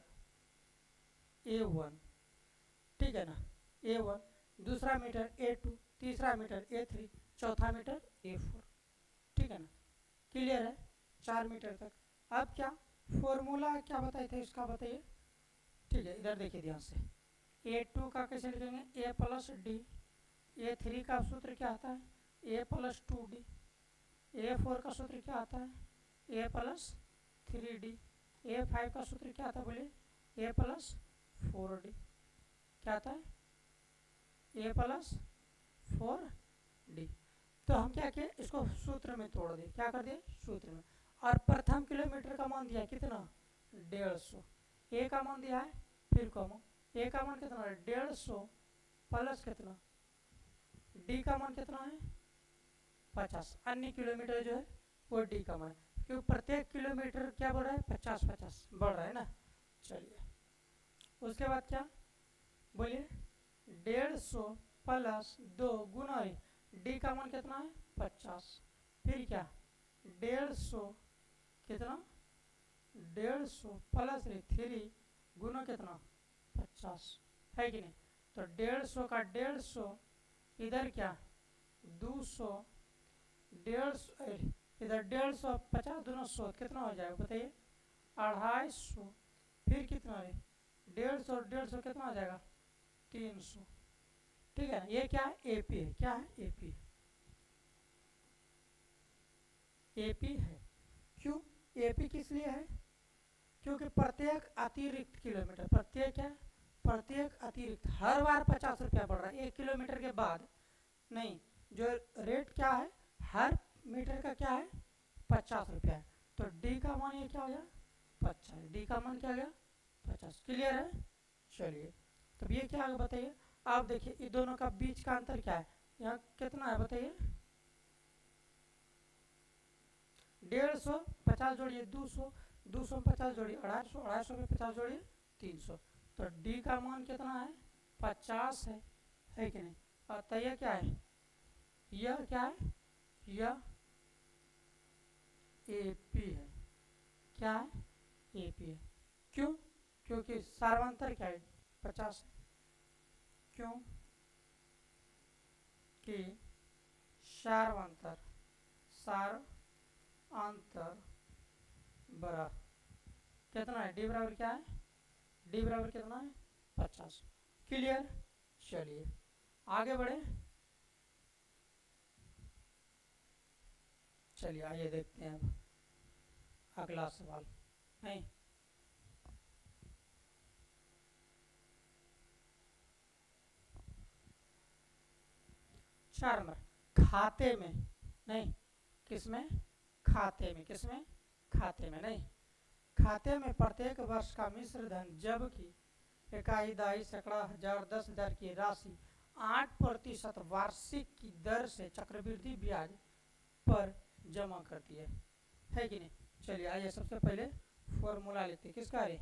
A1, ठीक है ना, A1, दूसरा मीटर A2, तीसरा मीटर A3, चौथा मीटर A4, ठीक है ना, क्लियर है 4 मीटर तक। अब क्या फॉर्मूला क्या बताए थे इसका बताइए, ठीक है इधर देखिए ध्यान से, A2 का कैसे लिखेंगे, ए प्लस डी, A3 का सूत्र क्या आता है, ए प्लस 2d, A4 का सूत्र क्या आता है, ए प्लस 3d, A5 का सूत्र क्या आता है बोलिए, ए प्लस 4d, क्या आता है, ए प्लस 4d। तो हम क्या किए, इसको सूत्र में तोड़ दिए, क्या कर दिए सूत्र में। और प्रथम किलोमीटर का मान दिया है कितना, 150, ए का मान दिया है, फिर कॉमा, ए का मान कितना है 150 प्लस कितना, डी का मान कितना है 50, अन्य किलोमीटर जो है वो डी का मान, क्योंकि प्रत्येक किलोमीटर क्या बढ़ रहा है 50-50 बढ़ रहा है ना। चलिए उसके बाद क्या बोलिए, 150 प्लस 2 गुना डी का मान कितना है 50, फिर क्या 150 कितना 150 प्लस 3 गुना कितना 50, है कि नहीं। तो 150 का 150, इधर क्या 200, 150 इधर 150, 50 दूना 100 कितना हो जाएगा बताइए 250, फिर कितना है 150 और 150 कितना हो जाएगा 300, ठीक है। ये क्या है एपी है, क्या है एपी, एपी है। क्यों एपी किस लिए है, क्योंकि प्रत्येक अतिरिक्त किलोमीटर, प्रत्येक क्या प्रत्येक अतिरिक्त, हर बार 50 रुपया बढ़ रहा है 1 किलोमीटर के बाद, नहीं जो रेट क्या है हर मीटर का क्या है 50 रुपया है। तो डी का मान ये क्या हो गया 50, डी का मान क्या आ गया 50, क्लियर है। चलिए तब ये क्या है बताइए, आप देखिए इन दोनों का बीच का अंतर क्या है, यहाँ कितना है बताइए 150, 50 जोड़िए 200, 200 में 50 जोड़िए 250, 250 में 50 जोड़िए 300, तो डी का मान कितना है 50 है कि नहीं। और तो यह क्या है, यह क्या है, यह एपी है, क्या है एपी है। क्यों, क्योंकि सार्वंतर क्या है 50 है, क्यों कि सार्वंतर बराबर कितना है, डी बराबर क्या है, डी बराबर कितना है 50, क्लियर। चलिए आगे बढ़े, चलिए आइए देखते हैं अब अगला सवाल, नहीं 4 नंबर, खाते में, नहीं किसमें, खाते में, किसमें खाते में, नहीं खाते में प्रत्येक वर्ष का मिश्र धन जबकि इकाई दहाई सैकड़ा हजार 10,000 की राशि 8% वार्षिक की दर से चक्रवृद्धि ब्याज पर जमा करती है कि नहीं। चलिए आइए सबसे पहले फॉर्मूला लेते, किसका है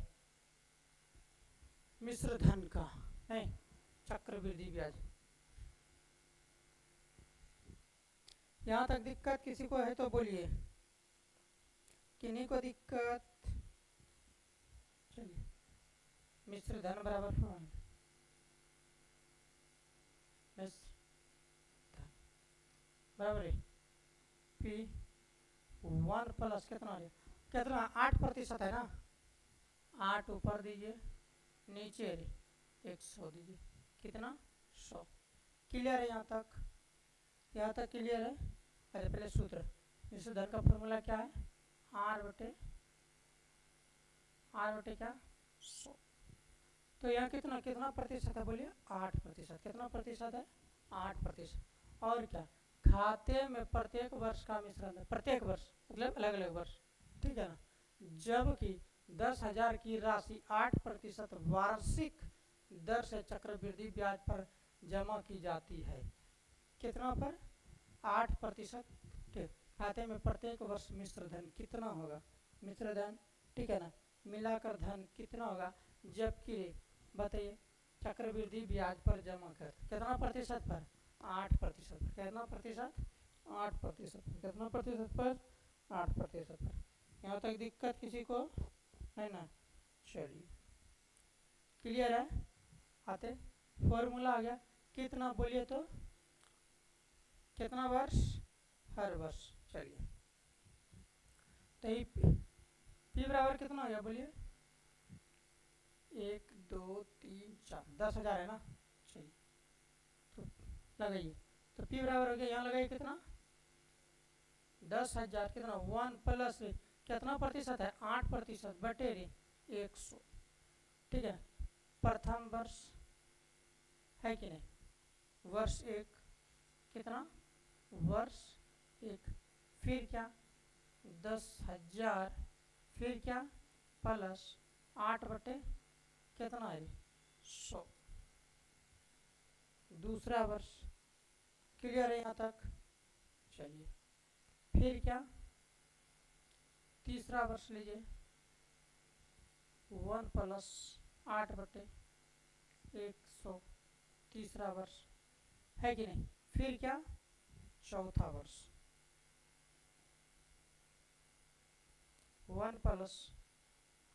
मिश्र धन का, नहीं चक्रवृद्धि ब्याज। यहाँ तक दिक्कत किसी को है तो बोलिए, किन्हीं को दिक्कत। चलिए मिश्र धन बराबर मिश्र धन बराबर है P1 प्लस कितना है, कितना 8% है ना, 8 ऊपर दीजिए नीचे 100 दीजिए, कितना 100, क्लियर है यहाँ तक। यहाँ तक क्लियर है। अरे पहले सूत्र, मिश्र धन का फॉर्मूला क्या है, आर बटे क्या 100। तो यहाँ कितना कितना प्रतिशत है बोलिए, 8%। कितना प्रतिशत है, 8%। और क्या, खाते में प्रत्येक वर्ष का मिश्रण है, प्रत्येक वर्ष मतलब अलग अलग वर्ष, ठीक है ना। जबकि 10,000 की राशि 8% वार्षिक दर से चक्रवृद्धि ब्याज पर जमा की जाती है। कितना पर, 8%। ठीक, खाते में प्रत्येक वर्ष मिश्र धन कितना होगा, मिश्र धन, ठीक है ना, मिलाकर धन कितना होगा, जबकि बताइए चक्रवृद्धि ब्याज पर जमा कर कितना प्रतिशत पर, 8%। कितना प्रतिशत, 8%। कितना प्रतिशत पर, 8% पर। यहाँ तक दिक्कत किसी को है ना, चलिए क्लियर है। आते फॉर्मूला आ गया, कितना बोलिए तो, कितना वर्ष, हर वर्ष। चलिए तो ये पी बराबर कितना हो गया बोलिए, 1 2 3 4, 10,000 है ना। चलिए तो लगाइए, तो पी बराबर हो गया, यहाँ लगाइए कितना, 10,000 कितना 1 प्लस कितना प्रतिशत है, 8% बटे 100, ठीक है। प्रथम वर्ष है कि नहीं, वर्ष 1 कितना, वर्ष 1, फिर क्या 10,000, फिर क्या प्लस 8 बटे कितना है 100, दूसरा वर्ष। क्लियर है यहाँ तक। चलिए फिर क्या, तीसरा वर्ष लीजिए, 1 प्लस 8 बटे 100, तीसरा वर्ष है कि नहीं। फिर क्या, चौथा वर्ष, 1 प्लस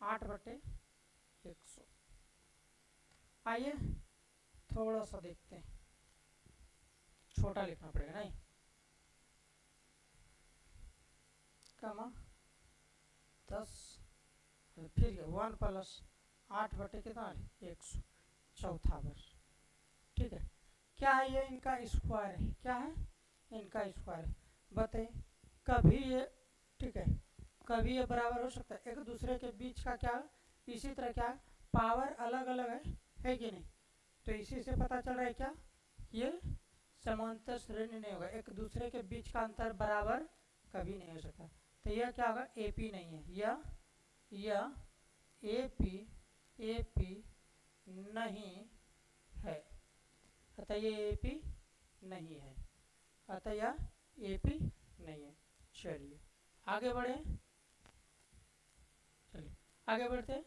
8 बटे 100। आइए थोड़ा सा देखते हैं, छोटा लिखना पड़ेगा नहीं, कमा 10, फिर 1 प्लस 8 बटे कितना 100, चौथा वर्ष, ठीक है। क्या है ये, इनका स्क्वायर है, क्या है, इनका स्क्वायर है। बताइए कभी ये, ठीक है, कभी ये बराबर हो सकता है, एक दूसरे के बीच का क्या, इसी तरह क्या पावर अलग अलग है कि नहीं। तो इसी से पता चल रहा है क्या, ये समांतर श्रेणी नहीं होगा, एक दूसरे के बीच का अंतर बराबर कभी नहीं हो सकता। तो यह क्या होगा, एपी नहीं है, यह एपी नहीं है, अतः ये एपी नहीं है, अतः यह एपी नहीं है। चलिए आगे बढ़े, चलिए आगे बढ़ते।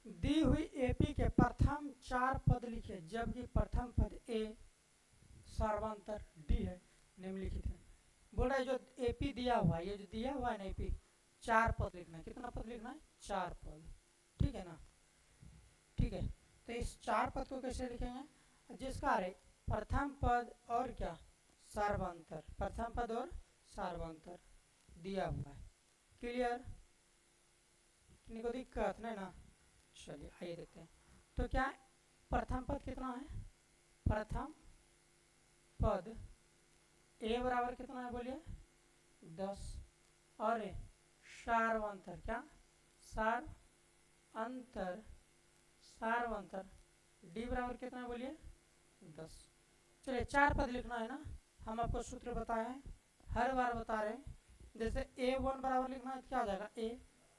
दी हुई एपी के प्रथम 4 पद लिखे, जबकि प्रथम पद ए सर्वांतर डी है, निम्नलिखित है। बोल रहा है जो एपी दिया हुआ है, ये जो दिया हुआ है ना एपी, 4 पद लिखना है। कितना पद लिखना है, 4 पद, ठीक है ना। ठीक है, तो इस 4 पद को कैसे लिखेंगे, जिसका है प्रथम पद और क्या सर्वांतर, प्रथम पद और सर्वांतर दिया हुआ है। क्लियर, किसी को दिक्कत नहीं ना। चलिए आइए देखते हैं। तो क्या प्रथम पद कितना है, प्रथम पद ए बराबर कितना है बोलिए 10, और सार्वंतर क्या, सार्वंतर डी बराबर कितना है बोलिए 10। चलिए 4 पद लिखना है ना, हम आपको सूत्र बताए हैं, हर बार बता रहे हैं। जैसे A1 बराबर लिखना है तो क्या आ जाएगा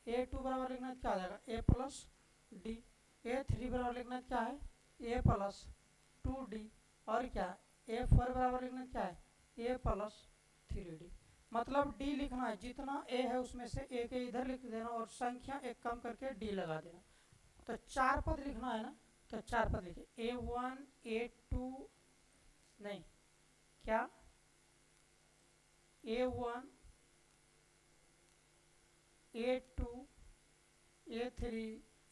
A2 बराबर लिखना है तो क्या आ जाएगा A प्लस डी, A3 बराबर लिखना है क्या है A प्लस 2D, और क्या A4 बराबर लिखना है क्या है A प्लस 3D। मतलब D लिखना है, जितना A है उसमें से A के इधर लिख देना और संख्या एक कम करके D लगा देना। तो 4 पद लिखना है ना, तो 4 पद लिखिए A1 A2 नहीं क्या A1 A2 A3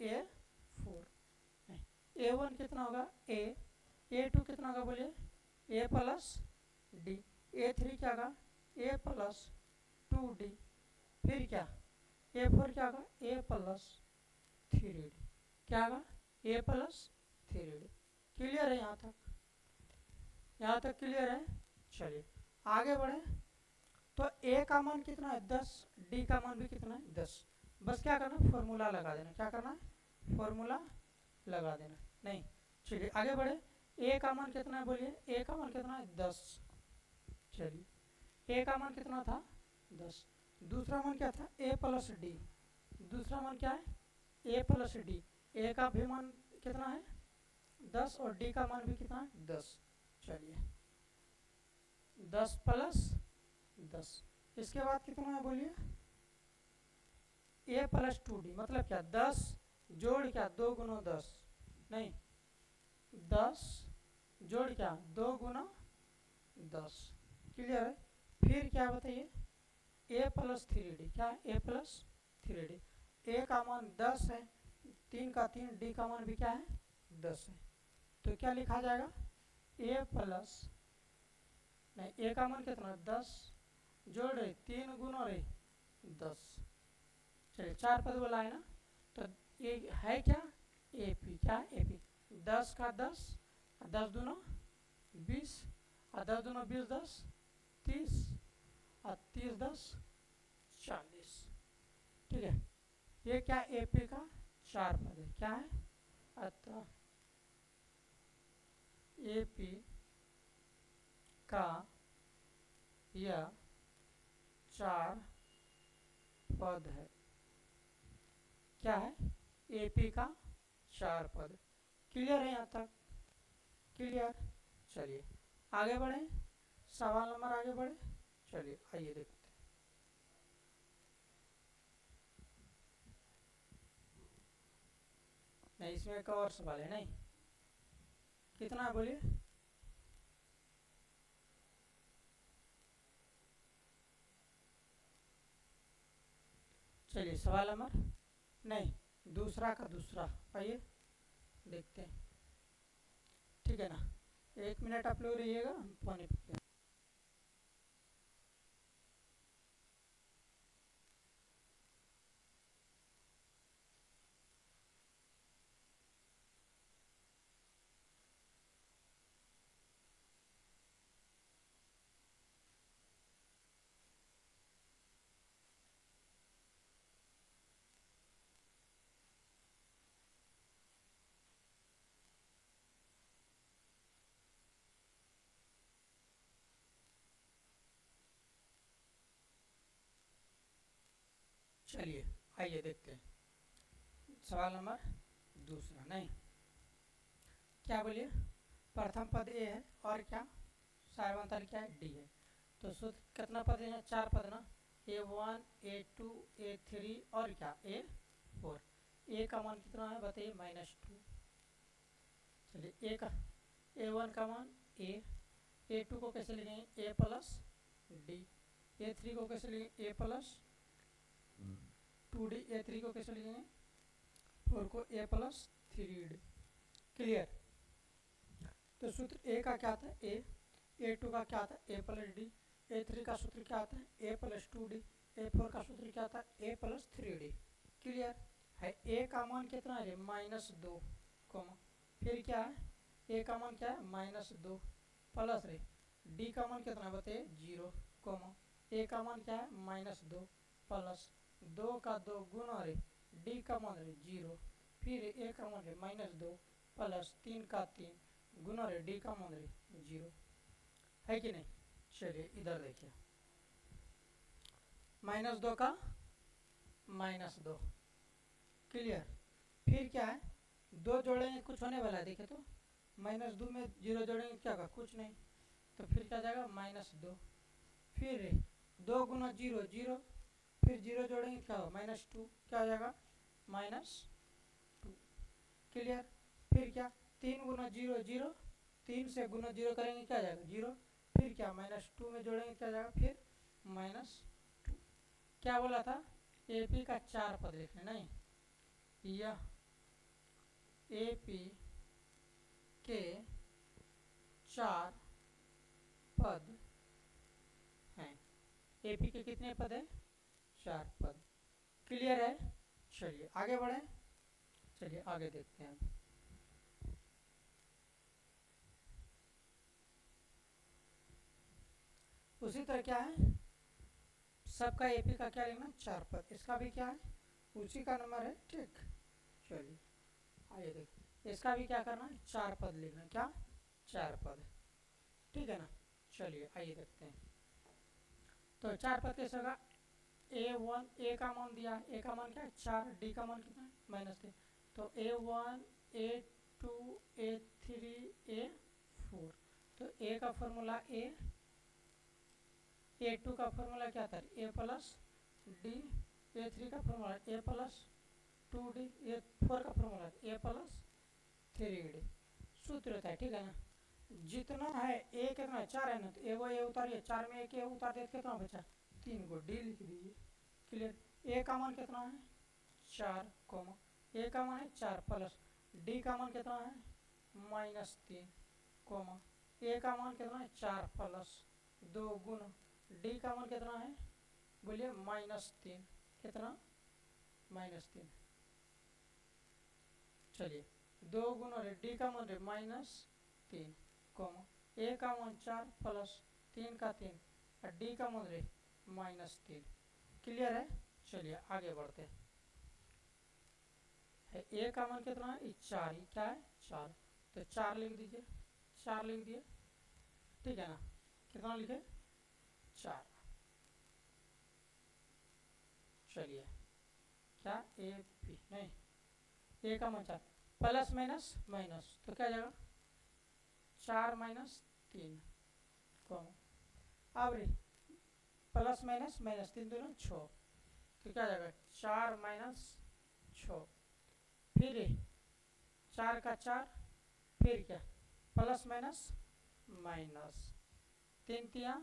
A4 नहीं, A1 कितना होगा A, A2 कितना होगा बोलिए A प्लस डी, A3 क्या होगा A प्लस 2D, फिर क्या A4 क्या होगा A प्लस थ्री डी। क्या आएगा? ए प्लस थ्री डी। क्लियर है यहाँ तक? यहाँ तक क्लियर है? चलिए आगे बढ़े। तो ए का मान कितना है? 10। डी का मान भी कितना है? 10। बस क्या करना? फॉर्मूला लगा देना। क्या करना है? फॉर्मूला लगा देना। नहीं, चलिए आगे बढ़े। ए का मान कितना है? बोलिए। ए का मान कितना है? 10। चलिए ए का मान कितना था? 10। दूसरा मान क्या था? ए प्लस डी। दूसरा मान क्या है? ए प्लस डी। ए का भी मान कितना है? 10 और डी का मान भी कितना है? 10। चलिए 10 प्लस 10। इसके बाद कितना है? बोलिए। ए प्लस 2d मतलब क्या? 10 जोड़ क्या? 2 गुना 10। नहीं, 10 जोड़ क्या? 2 गुना 10। क्लियर है? फिर क्या बताइए? ए प्लस थ्री डी। क्या है? ए प्लस थ्री डी। ए का मान 10 है, 3 का 3, डी का मान भी क्या है? 10 है। तो क्या लिखा जाएगा? ए प्लस, नहीं, ए का मान कितना? 10 जोड़ रहे 3 गुना रहे 10। चलिए 4 पद बोला है ना, तो ये है क्या? A P. क्या है? A P. 10 का 10, 10 दूना 20, और 10 दूना 20, 10 30, और 30 10 40। ठीक है, ये क्या? ए पी का 4 पद है। क्या है? अतः ए पी का यह 4 पद है। क्या है? एपी का 4 पद। क्लियर है यहाँ तक? क्लियर? चलिए आगे बढ़े। सवाल नंबर आगे बढ़े। चलिए आइए देखते हैं। नहीं, इसमें एक और सवाल है। नहीं, कितना है? बोलिए। चलिए सवाल नंबर, नहीं, दूसरा का दूसरा। आइए देखते हैं। ठीक है ना? 1 मिनट आप लोग रहिएगा, हम पानी पीते हैं। चलिए आइए देखते हैं। सवाल नंबर दूसरा। नहीं, क्या बोलिए? प्रथम पद ए है और क्या? सार्वंतर क्या है? डी है। तो सूत्र कितना पद है? 4 पद ना। A1 A2 A3 और क्या? A4। ए का मान कितना है? बताइए। -2। चलिए ए का, A1 का मान ए, A2 को कैसे लिखेंगे? ए प्लस डी। A3 को कैसे लिखेंगे? ए प्लस 2d। A3 को कैसे लिखेंगे? 4 को ए प्लस 3d। क्लियर? तो सूत्र ए का क्या था? ए। A2 का क्या था? ए प्लस डी। A3 का सूत्र क्या था? ए प्लस 2d। A4 का सूत्र क्या था? ए प्लस 3d। क्लियर है? ए का मान कितना है? -2 कोमा, फिर क्या है? ए का मान क्या है? -2 प्लस रे, डी का मान कितना? बताइए। 0 कोमा, ए का मान क्या है? -2 प्लस 2 का 2 गुना रे, डी का मान रे 0, फिर ए का मान रे -2 प्लस 3 का 3 गुना रे, डी का मान रे 0। है कि नहीं? चलिए इधर देखिए। -2 का -2। क्लियर? फिर क्या है? 2 जोड़ेंगे कुछ होने वाला है? देखिए तो -2 में 0 जोड़ेंगे क्या होगा? कुछ नहीं। तो फिर क्या जाएगा? -2। फिर 2 गुना 0 0, फिर 0 जोड़ेंगे क्या होगा? -2। क्या हो जाएगा? -2। क्लियर? फिर क्या? 3 गुना 0 0, 3 से गुना 0 करेंगे क्या जाएगा? 0। फिर क्या? -2 में जोड़ेंगे क्या जाएगा? फिर -2। क्या बोला था? एपी का 4 पद लिखने। नहीं, यह एपी के 4 पद हैं। एपी के कितने पद हैं? 4 पद। क्लियर है? चलिए आगे बढ़े। चलिए आगे देखते हैं अब। उसी तरह क्या है, सबका एपी का क्या लिखना, 4 पद, इसका भी क्या है, उसी का नंबर है, ठीक। चलिए आइए देखिए, इसका भी क्या करना है, 4 पद लिखना है, क्या 4 पद, ठीक है ना। चलिए आइए देखते हैं। तो 4 पद कैसे होगा, A1 ए का मान दिया, ए का मान क्या है 4, डी का मान कितना है -3, तो A1 A2 A3 A4, तो ए का फॉर्मूला A2 का फॉर्मूला क्या था, A प्लस डी, A3 का formula A plus 2D, A4 का फॉर्मूला A प्लस 3D, सूत्र होता है, ठीक है ना। जितना है ए कितना है 4 है ना, तो ए उतारिए, 4 में एक ए उतार दिए, कितना बचा 3 को डी लिख दीजिए, क्लियर। ए का मान कितना है 4, कोमा ए का मान है 4 प्लस डी का मान कितना है -3, कोमा ए का मान कितना है 4 प्लस 2 गुना डी का मान कितना है, बोलिए -3, कितना -3, चलिए 2 गुना डी का मान है -3, कोमा ए का मान 4 प्लस 3 का 3 और डी का मान है -3, क्लियर है। चलिए आगे बढ़ते हैं। ए का मान कितना है 4, ही क्या है 4, तो 4 लिख दीजिए, 4 लिख दिए, ठीक है ना। कितना लिखे 4, चलिए क्या ए पी नहीं, ए का मान 4 प्लस माइनस माइनस, तो क्या जाएगा 4 -3, अब प्लस माइनस माइनस 3 दूना 6, तो क्या जाएगा 4 -6, फिर 4 का 4, फिर क्या प्लस माइनस माइनस 3 तिया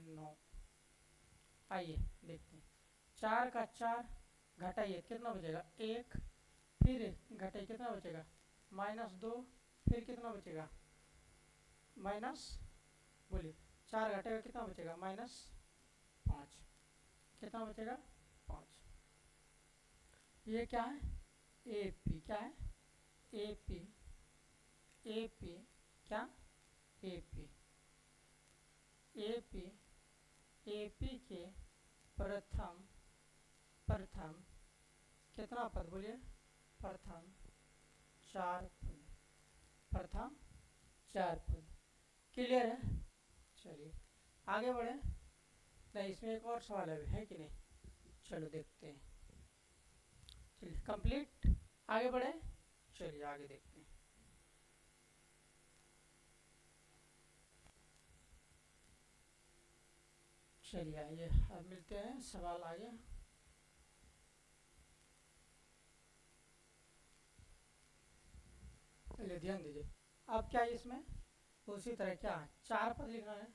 9, आइए देखते हैं, 4 का 4 घटाइए कितना बचेगा 1, फिर घटाइए कितना बचेगा -2, फिर कितना बचेगा माइनस, बोलिए 4 घटेगा कितना बचेगा -5, कितना बचेगा 5, ये क्या है ए पी, क्या है ए पी, ए पी क्या A P, A P, A P के प्रथम प्रथम कितना पद, बोलिए प्रथम 4 पद, प्रथम 4 पद, क्लियर है। चलिए आगे बढ़े, नहीं इसमें एक और सवाल है कि नहीं, चलो देखते हैं, चलिए कंप्लीट, आगे बढ़े, चलिए आगे देखते हैं। चलिए आइए अब मिलते हैं सवाल आगे। चलिए ध्यान दीजिए, अब क्या है इसमें, उसी तरह क्या है 4 पद लिखना है,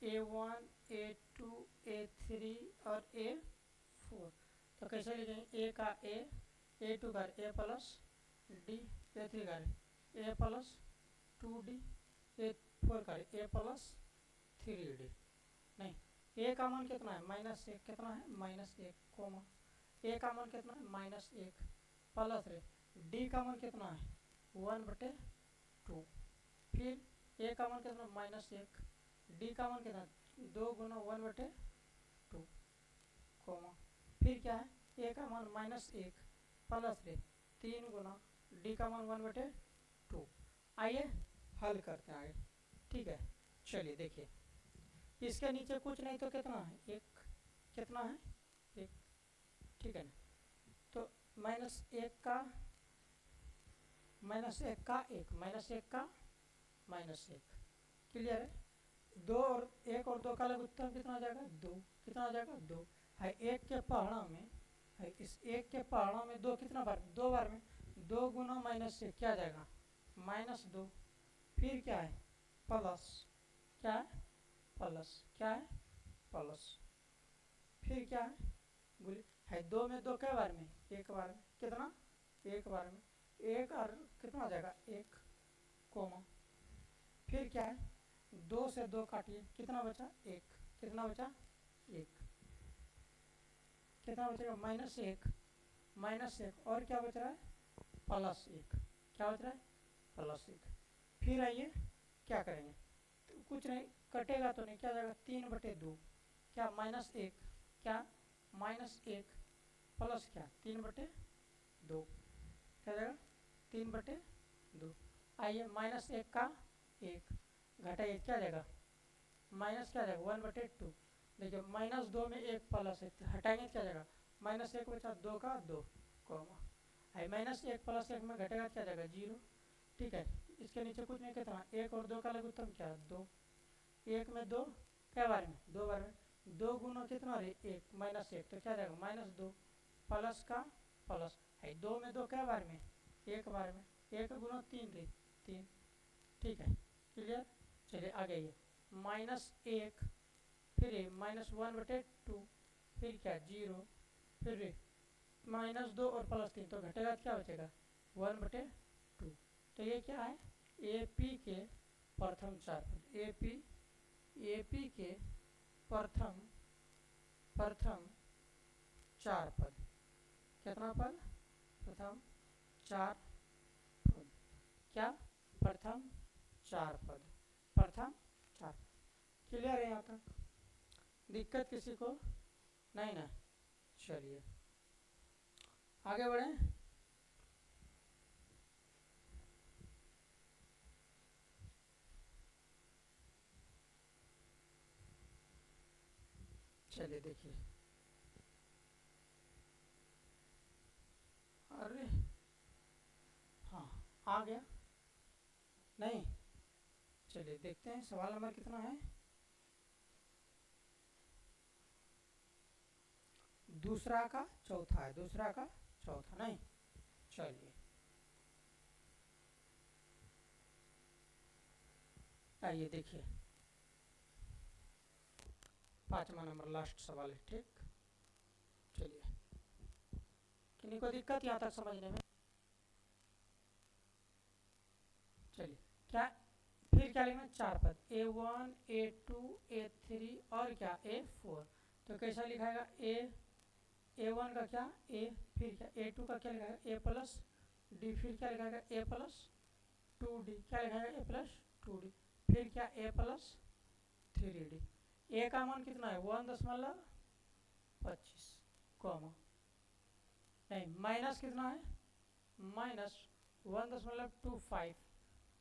A1 A2 A3 और A4, तो कैसे लिखेंगे, ए का A2 का A प्लस डी, A3 का A प्लस 2D, A4 का A प्लस 3D, नहीं ए का मान कितना है -1, कितना है -1, कोमा ए का मान कितना है -1 प्लस डी का मान कितना है 1/2, फिर ए का मान कितना -1, डी का मान कितना 2 गुना 1/2, कोमा फिर क्या है ए का मान -1 प्लस 3 गुना डी का मान 1/2, आइए हल करते हैं आगे, ठीक है। चलिए देखिए, इसके नीचे कुछ नहीं तो कितना है 1, कितना है 1, ठीक है ना, तो -1 का -1 का 1 -1 का -1, क्लियर है। 2 और 1 और 2 का लघु उत्तर कितना आ जाएगा 2, कितना आ जाएगा 2 है, 1 के पहाड़ा में है, इस 1 के पहाड़ा में 2 कितना बार 2 बार में 2 गुना -1 क्या आ जाएगा -2, फिर क्या है प्लस, क्या है प्लस, क्या है प्लस, फिर क्या है बोलिए है 2 में 2 कै बार में 1 बार में, कितना 1 बार में, 1 और कितना आ जाएगा 1, कोमा फिर क्या है 2 से 2 काटिए, कितना बचा 1, कितना बचा 1, कितना बचेगा -1 और क्या बच रहा है प्लस 1, क्या बच रहा है प्लस 1। फिर आइए क्या करेंगे, तो कुछ नहीं कटेगा तो नहीं, क्या जाएगा 3/2, क्या -1, क्या -1 प्लस क्या 3/2, क्या जाएगा 3/2। आइए -1 का 1 घटाइए, क्या जाएगा माइनस, क्या जाएगा 1/2। देखिए -2 में 1 प्लस है, हटाएंगे क्या जाएगा -1 बचा 2 का 2 कॉमा, आई -1 प्लस 1 में घटेगा क्या जाएगा 0। ठीक है, इसके नीचे कुछ नहीं, कितना 1 और 2 का लघुत्तम क्या 2, 1 में 2 क्या बार में 2 बार में, 2 गुना कितना रे 1 -1 तो क्या जाएगा -2 प्लस का प्लस है, 2 में 2 क्या बार में 1 बार में, 1 गुना 3 रे 3। ठीक है क्लियर। चलिए आगे ये -1 फिर -1/2 फिर क्या 0 फिर -2 और +3 तो घटेगा क्या बचेगा 1/2। तो ये क्या है AP के प्रथम 4 पद, AP के प्रथम 4 पद, कितना पद प्रथम 4 पद, क्या प्रथम 4 पद, प्रथम 4। क्लियर है यहाँ तक, दिक्कत किसी को नहीं ना। चलिए आगे बढ़ें। चलिए देखिए, अरे हाँ आ गया नहीं, चलिए देखते हैं सवाल नंबर कितना है, दूसरा का चौथा है, दूसरा का चौथा नहीं। चलिए आइए देखिए 5वां नंबर लास्ट सवाल है। ठीक, चलिए किन्हीं को दिक्कत यहाँ तक समझने में। चलिए क्या फिर क्या लिखना 4 पद A1 A2 A3 और क्या A4, तो कैसा लिखाएगा A1 का क्या A, फिर क्या A2 का क्या लिखाएगा A+D, फिर क्या लिखाएगा A+2D, क्या लिखाएगा A+2D, फिर क्या A+3D। ए का मान कितना है 1.25 कॉमा नहीं, माइनस कितना है -1.25,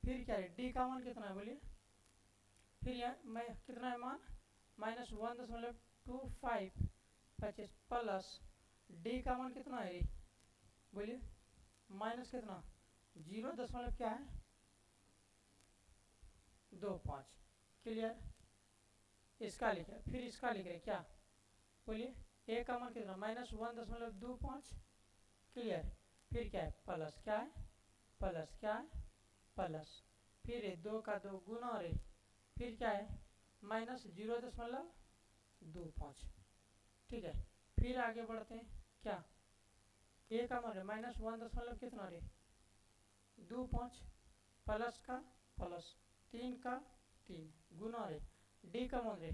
फिर क्या है डी का मान कितना है बोलिए, फिर यहाँ कितना है मान -1.25 25 प्लस डी का मान कितना है बोलिए माइनस कितना 0 दशमलव क्या है 25। क्लियर, इसका लिखे, फिर इसका लिख रहे क्या बोलिए ए का मान कितना -1.25। क्लियर, फिर क्या है प्लस, क्या है प्लस, क्या है प्लस, फिर 2 का 2 गुना रे, फिर क्या है -0.25। ठीक है, फिर आगे बढ़ते हैं, क्या ए का मान है -1 कितना रे 25 प्लस का प्लस 3 का 3 गुना रे, डी का मान रे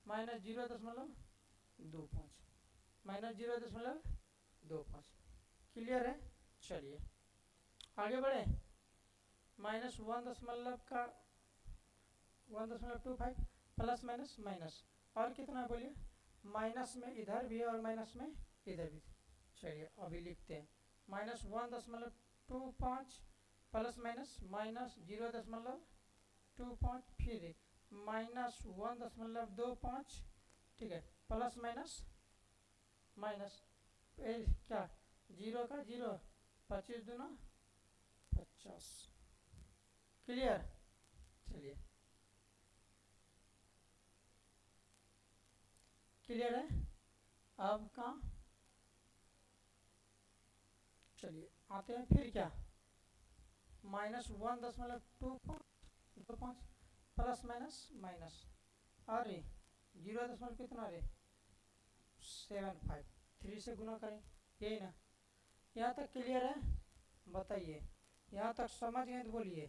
-0.25 क्लियर है। चलिए आगे बढ़े, -1.25 प्लस माइनस और कितना है बोलिए माइनस में इधर भी और माइनस में इधर भी। चलिए अभी लिखते हैं -1.25 प्लस -0.25 फिर -1.25। ठीक है, प्लस माइनस क्या 0 का 0 25 दूना 50। क्लियर, चलिए क्लियर है अब कहाँ, चलिए आते हैं फिर क्या -1.25 प्लस माइनस अरे 0 कितना रे 75 3 से गुना करें, यही ना। यहाँ तक क्लियर है बताइए, यहाँ तक समझ गए तो बोलिए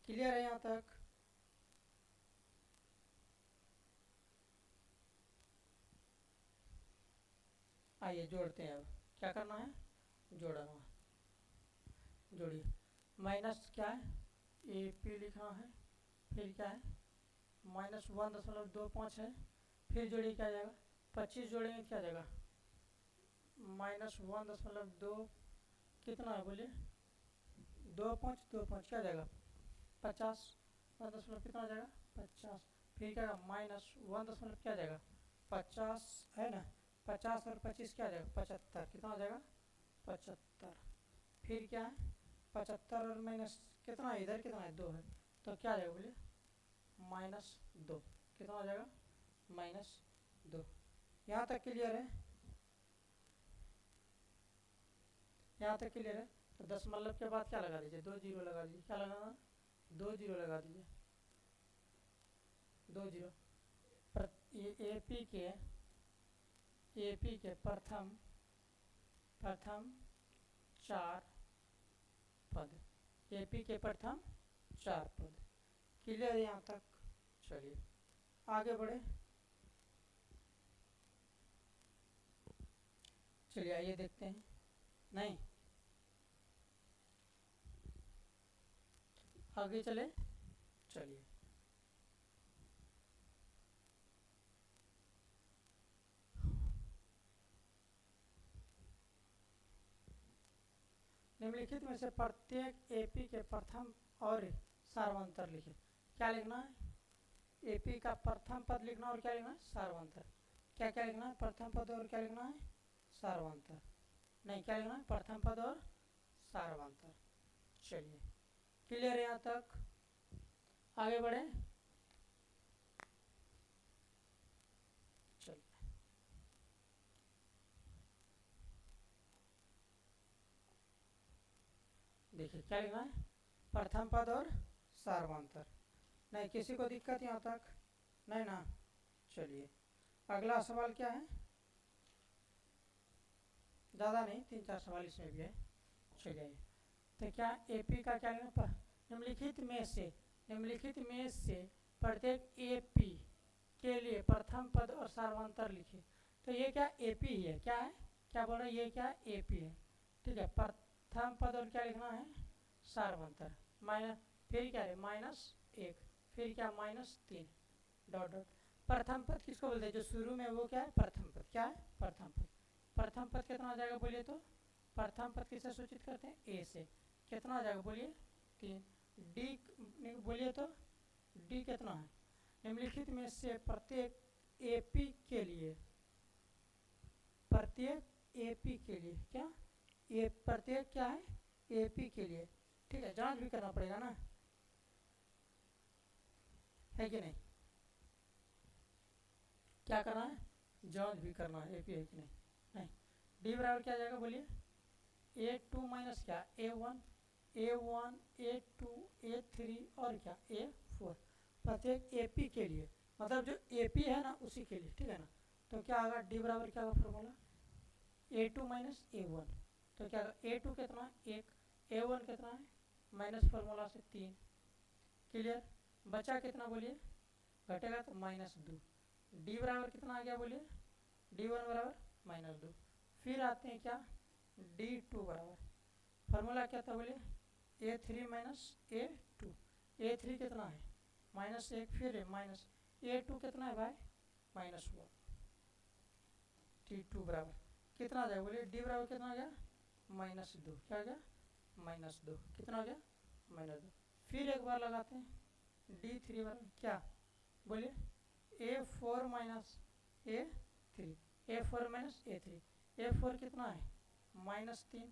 क्लियर है यहाँ तक। आइए जोड़ते हैं। अब क्या करना है, जोड़ना है। जोड़िए, माइनस क्या है, ए पी लिखना है, फिर क्या है -1.25 है, फिर जोड़िए क्या जाएगा 25 जोड़ेंगे क्या जाएगा -1.2 कितना है बोलिए 2.25 क्या जाएगा 50 1 कितना आ जाएगा 50, फिर क्या -1 क्या जाएगा 50 है ना, 50 और 25 क्या जाएगा 75, कितना हो जाएगा 75, फिर क्या है 75 और माइनस कितना है इधर कितना है 2 है, तो क्या आ जाएगा बोलिए -2, कितना हो जाएगा -2। यहाँ तक क्लियर है, यहाँ तक क्लियर है। तो दशमलव के बाद क्या लगा दीजिए 2 जीरो लगा दीजिए, क्या लगाना 2 जीरो लगा दीजिए, 2 जीरो। एपी के प्रथम 4 पद, एपी के प्रथम 4 पद क्लियर यहाँ तक। चलिए आगे बढ़े, चलिए आइए देखते हैं, नहीं आगे चले, चलिए निम्नलिखित में से प्रत्येक एपी के प्रथम और सार्वंतर लिखे। क्या लिखना है एपी का प्रथम पद लिखना और क्या लिखना है सार्वंतर, क्या क्या लिखना है प्रथम पद और क्या लिखना है सार्वंतर, नहीं क्या लिखना है प्रथम पद और सार्वंतर। चलिए क्लियर है यहाँ तक, आगे बढ़े। चलिए देखिए क्या लिखना है प्रथम पद और सार्वंतर, नहीं किसी को दिक्कत यहाँ तक नहीं ना। चलिए अगला सवाल क्या है, ज़्यादा नहीं 3-4 सवाल इसमें भी है। चलिए तो क्या एपी का क्या लिखना, निम्नलिखित में से प्रत्येक एपी के लिए प्रथम पद और सार्वंतर लिखिए। तो ये क्या एपी ही है, क्या है क्या बोल रहे हैं, ये क्या एपी है, ठीक है। प्रथम पद और क्या लिखना है सार्वंतर, माइनस फिर क्या है -1, फिर क्या -3 डॉट डॉट। प्रथम पद किसको बोलते हैं, जो शुरू में वो क्या है प्रथम पद, क्या है प्रथम पद। प्रथम पद कितना हो जाएगा बोलिए, तो प्रथम पद किससे सूचित करते हैं ए से, कितना हो जाएगा बोलिए 3। डी बोलिए तो डी कितना है, निम्नलिखित में से प्रत्येक एपी के लिए, प्रत्येक एपी के लिए क्या ये प्रत्येक क्या है एपी के लिए, ठीक है। जांच भी करना पड़ेगा ना, है कि नहीं, क्या करना है जांच भी करना है एपी है कि नहीं। नहीं डी बराबर क्या जाएगा बोलिए A2 माइनस क्या A1 A2 A3 और क्या A4, प्रत्येक एपी के लिए, मतलब जो एपी है ना उसी के लिए, ठीक है ना। तो क्या आएगा डी बराबर क्या होगा फॉर्मूला A2 माइनस A1, तो क्या A2 कितना है 1, A1 कितना है माइनस फार्मूला से 3, क्लियर। बचा कितना बोलिए घटेगा तो -2, डी बराबर कितना आ गया बोलिए D1 बराबर -2। फिर आते हैं क्या D2 बराबर, फार्मूला क्या था बोलिए A3 माइनस A2, A3 कितना है -1, फिर है माइनस A2 कितना है भाई -1, T2 बराबर कितना आ जाएगा बोलिए डी बराबर कितना आ गया -2, क्या आ गया -2, कितना आ गया -2। फिर एक बार लगाते हैं D3 बराबर क्या बोलिए A4 minus A3, A4 minus A3, A4 कितना है -3,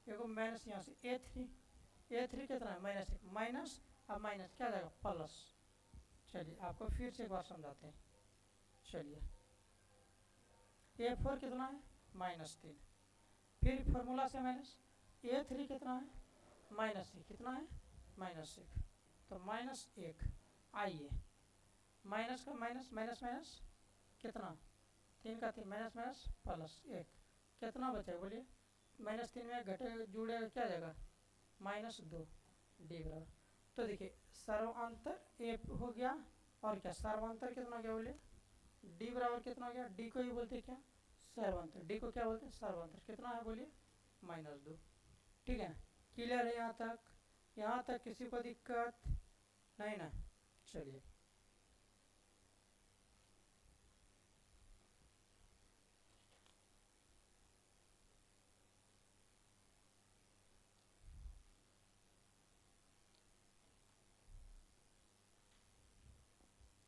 देखो माइनस यहाँ से A3 कितना है -1, माइनस अब माइनस क्या जाएगा प्लस। चलिए आपको फिर से एक बार समझाते हैं, चलिए A4 कितना है -3, फिर फार्मूला से माइनस A3 कितना है -1, कितना है -1, तो -1। आइए माइनस का माइनस माइनस माइनस कितना 3 का 3 माइनस माइनस +1, कितना बचा बोलिए -3 में घटे जुड़ेगा क्या जाएगा -2 डी बराबर। तो देखिए सर्वांतर ए हो गया और क्या सर्वांतर कितना हो गया बोलिए डी बराबर कितना हो गया, डी को ही बोलते क्या सर्वांतर, डी को क्या बोलते हैं सर्वांतर, कितना है बोलिए -2। ठीक है, क्लियर है यहाँ तक? यहाँ तक किसी को दिक्कत नहीं ना? चलिए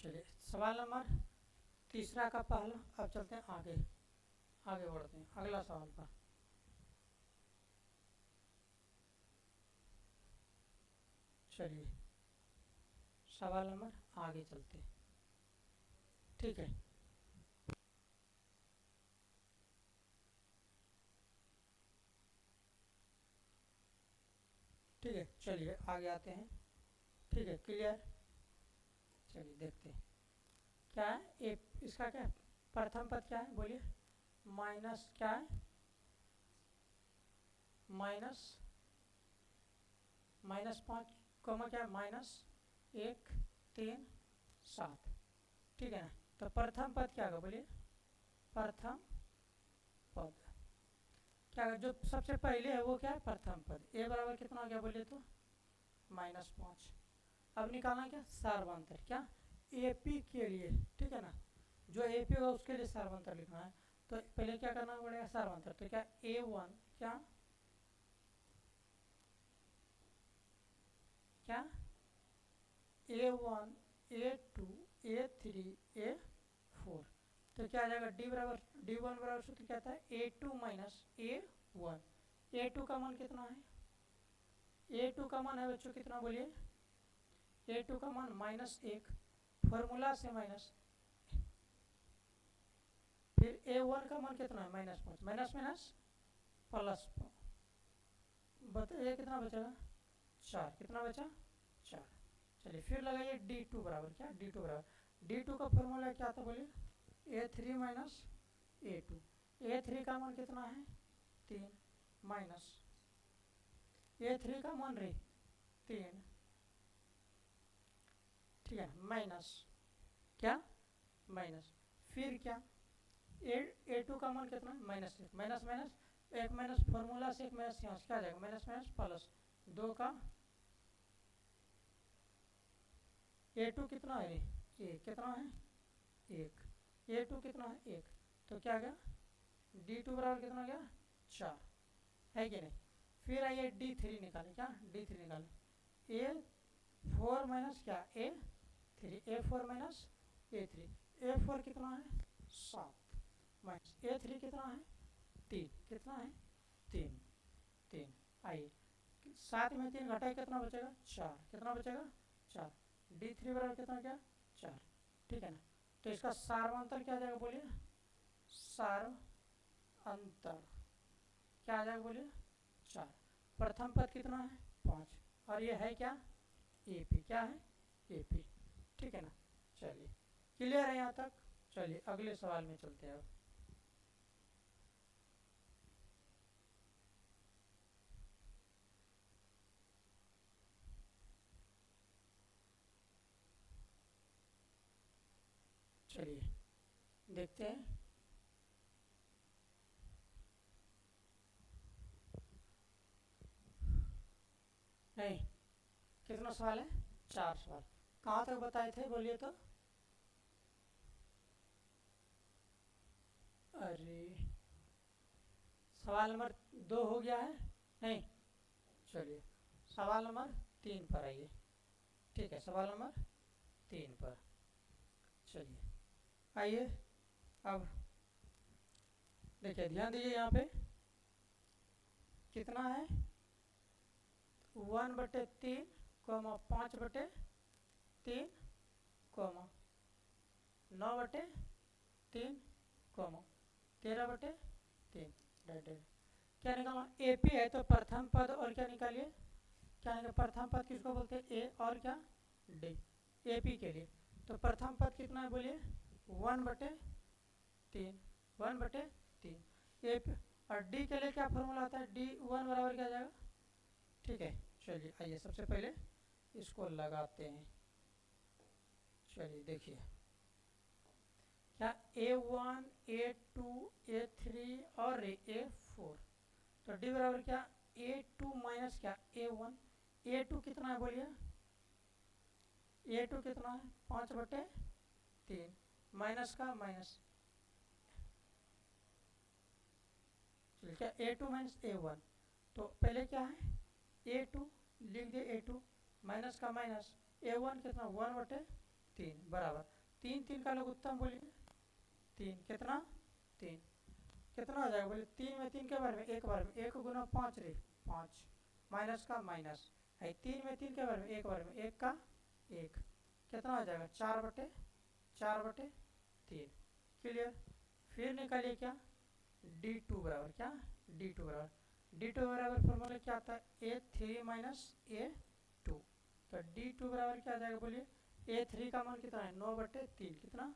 चलिए सवाल नंबर तीसरा का पहला। अब चलते हैं आगे, आगे बढ़ते हैं अगला सवाल पर। चलिए सवाल नंबर आगे चलते हैं। ठीक है, ठीक है चलिए आगे आते हैं। ठीक है क्लियर। चलिए देखते हैं क्या है ए, इसका क्या है प्रथम पद क्या है बोलिए, माइनस क्या है, -5 कॉमा क्या है -1 3 7। ठीक है ना? तो प्रथम पद क्या होगा बोलिए, प्रथम पद क्या होगा, जो सबसे पहले है वो क्या है प्रथम पद। ए बराबर कितना हो गया बोलिए तो -5। अब निकालना क्या सार्वंतर, क्या ए पी के लिए। ठीक है ना, जो ए पी होगा उसके लिए सार्वंतर लिखना है। तो पहले क्या करना पड़ेगा सार्वंतर, तो क्या A1 क्या क्या A1 A2 A3 A4। तो क्या आ जाएगा D1 बराबर सूत्र क्या था A2 माइनस A1। A2 का मान कितना है, A2 का मान है बच्चों कितना बोलिए, A2 का मान -1 फॉर्मूला से माइनस, फिर A1 का मान कितना है -5 माइनस माइनस प्लस, बताइए कितना बचेगा 4, कितना बचा 4। चलिए फिर लगाइए D2 बराबर क्या D2 बराबर, D2 का फॉर्मूला क्या था बोलिए A3 माइनस A2। A3 का मान कितना है 3 माइनस A3 का मान रे 3। ठीक है माइनस क्या माइनस, फिर क्या A2 का मान कितना -1 माइनस माइनस एक माइनस फॉर्मूला से एक माइनस यहाँ से क्या आ जाएगा माइनस माइनस प्लस 2 का A2 कितना है एक, कितना है 1, A2 कितना है 1। तो क्या गया D2 बराबर कितना गया 4, है कि नहीं। फिर आइए D3 निकालें, क्या D3 निकालें A4 माइनस क्या A3, A4 minus A3, A4 कितना है 7 माइनस A3 कितना है 3, कितना है 3 3। आइए 7 में 3 घटाए कितना बचेगा 4, कितना बचेगा 4। D3 बराबर कितना क्या 4। ठीक है ना, तो इसका सार्वंतर क्या आ जाएगा बोलिए, सार्वंतर क्या आ जाएगा बोलिए 4। प्रथम पद कितना है 5 और ये है क्या AP, क्या है AP। ठीक है ना, चलिए क्लियर है यहाँ तक। चलिए अगले सवाल में चलते हैं अब। चलिए देखते हैं। नहीं, कितना सवाल है 4 सवाल। कहाँ तक बताए थे बोलिए तो, अरे सवाल नंबर 2 हो गया है नहीं। चलिए सवाल नंबर 3 पर आइए। ठीक है सवाल नंबर 3 पर चलिए आइए। अब देखिए ध्यान दीजिए यहाँ पे कितना है 1/3 5/3 9/3 13/3 डेढ़। क्या निकालना AP है तो प्रथम पद और क्या निकालिए, क्या निकाल प्रथम पद किसको बोलते हैं A और क्या D, AP के लिए। तो प्रथम पद कितना है बोलिए 1/3 1/3 AP, और D के लिए क्या फॉर्मूला आता है D1 बराबर क्या आ जाएगा। ठीक है चलिए आइए सबसे पहले इसको लगाते हैं। चलिए देखिए क्या A1 A2 A3 और A4। तो D बराबर क्या A2 माइनस क्या A1। A2 कितना है बोलिए, A2 कितना है 5/3 माइनस का माइनस, चलिए क्या A2 माइनस A1। तो पहले क्या है A2 लिख दिए, A2 माइनस का माइनस A1 कितना 1/3 बराबर 3 का लोग उत्तम बोलिए 3 कितना 3 कितना हो जाएगा बोलिए, 3 में 3 के बारे में एक बार में 1 गुना 5 रे 5 माइनस का माइनस है, 3 में 3 के बारे में एक बार में 1 का 1 कितना हो जाएगा 4/3 क्लियर। फिर निकालिए क्या D2 बराबर क्या D2 बराबर फॉर्मूला क्या आता है A3 माइनस A2। तो D2 बराबर क्या आ जाएगा बोलिए, A3 का मान कितना है 9/3 कितना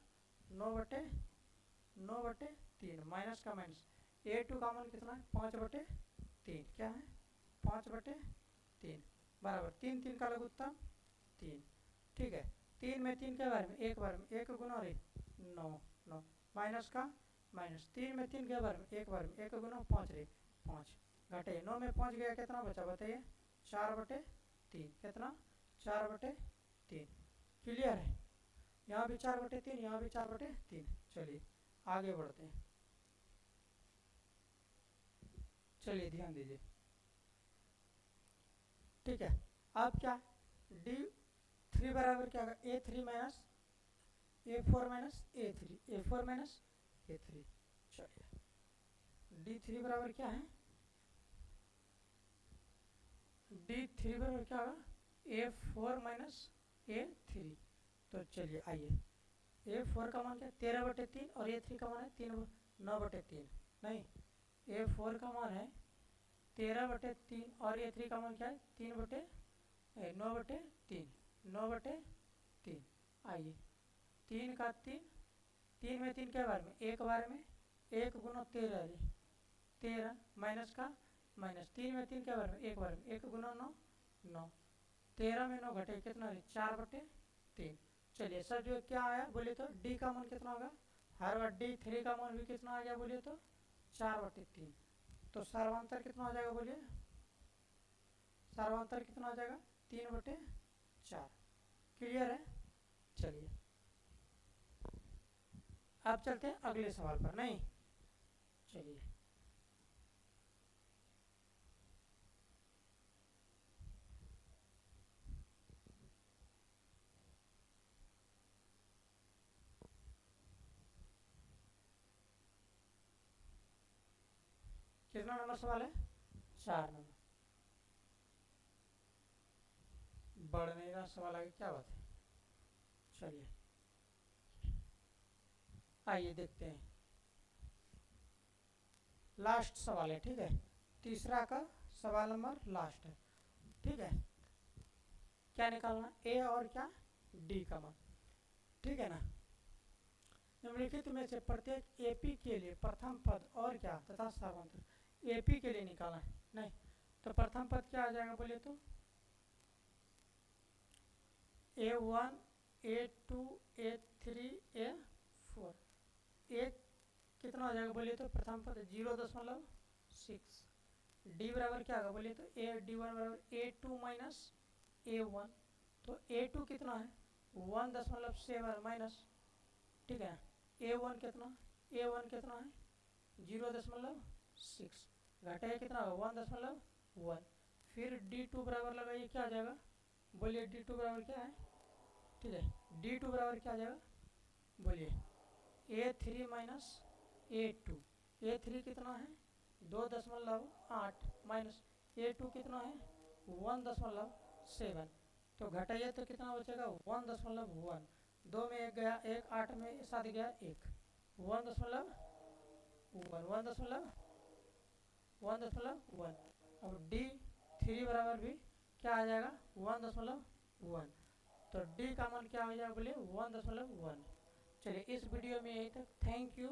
9/3 माइनस का माइनस A2 का मान कितना है 5/3 क्या है 5/3 बराबर 3 का लघु उत्तम 3। ठीक है, 3 में 3 के बारे में एक बार में 1 गुना और 9 माइनस का माइनस 3 में 3 के बारे में एक बार में 1 गुना 5 रे 5 घटे 9 में 5 गया कितना बचा बताइए 4/3 कितना 4/3 क्लियर है। यहाँ भी 4/3 यहाँ भी 4/3। चलिए आगे बढ़ते हैं, चलिए ध्यान दीजिए। ठीक है, अब क्या D3 बराबर क्या होगा A3 minus A4 minus A3 चलिए D3 बराबर क्या है D3 बराबर क्या होगा A4 माइनस A3। तो चलिए आइए A4 का मान क्या 13/3 और A3 का मान है 9/3 नहीं, A4 का मान है 13/3 और A3 का मान क्या है 9/3 आइए 3 का 3 में 3 के बारे में एक बार में 1 गुना 13 माइनस का माइनस 3 में 3 के बारे में एक बार में 1 गुना 9 13 में 9 घटे कितना 4/3। चलिए सब जो क्या आया बोलिए तो D का मान कितना होगा, हर बार D3 का मान भी कितना आ गया बोलिए तो 4/3। तो सर्वांतर कितना हो जाएगा बोलिए, सर्वांतर कितना हो जाएगा 3/4 क्लियर है। चलिए अब चलते हैं अगले सवाल पर, नहीं चलिए कितना नंबर सवाल है 4 नंबर, बढ़ नहीं रहा सवाल आगे क्या बात है। चलिए आइए देखते हैं, लास्ट सवाल है ठीक है, तीसरा का सवाल नंबर लास्ट है। ठीक है, क्या निकालना A और क्या D का मान, ठीक है ना। निम्नलिखित में से प्रत्येक AP के लिए प्रथम पद और क्या तथा सर्वांतर AP के लिए निकालना है, नहीं तो प्रथम पद क्या आ जाएगा बोलिए तो A1 A2 A3 A4 A कितना हो जाएगा बोलिए तो प्रथम पद 0.6। D बराबर क्या होगा बोलिए तो D1 बराबर A2 माइनस A1। तो A2 कितना है 1.7 माइनस, ठीक है A1 कितना है 0.6 घटाइए कितना होगा 1.1। फिर D2 बराबर लगाइए क्या आ जाएगा बोलिए D2 बराबर क्या है, ठीक है D2 बराबर क्या आ जाएगा बोलिए A3 माइनस A3 कितना है 2.8 माइनस A2 कितना है 1.7। तो घटाइए तो कितना बचेगा 1.1, 2 में 1 गया 1, 8 में 7 गया 1, 1.1। अब D3 बराबर भी क्या आ जाएगा 1.1। तो D का मान क्या हो जाएगा बोलिए 1.1। चलिए इस वीडियो में यही तक, थैंक यू।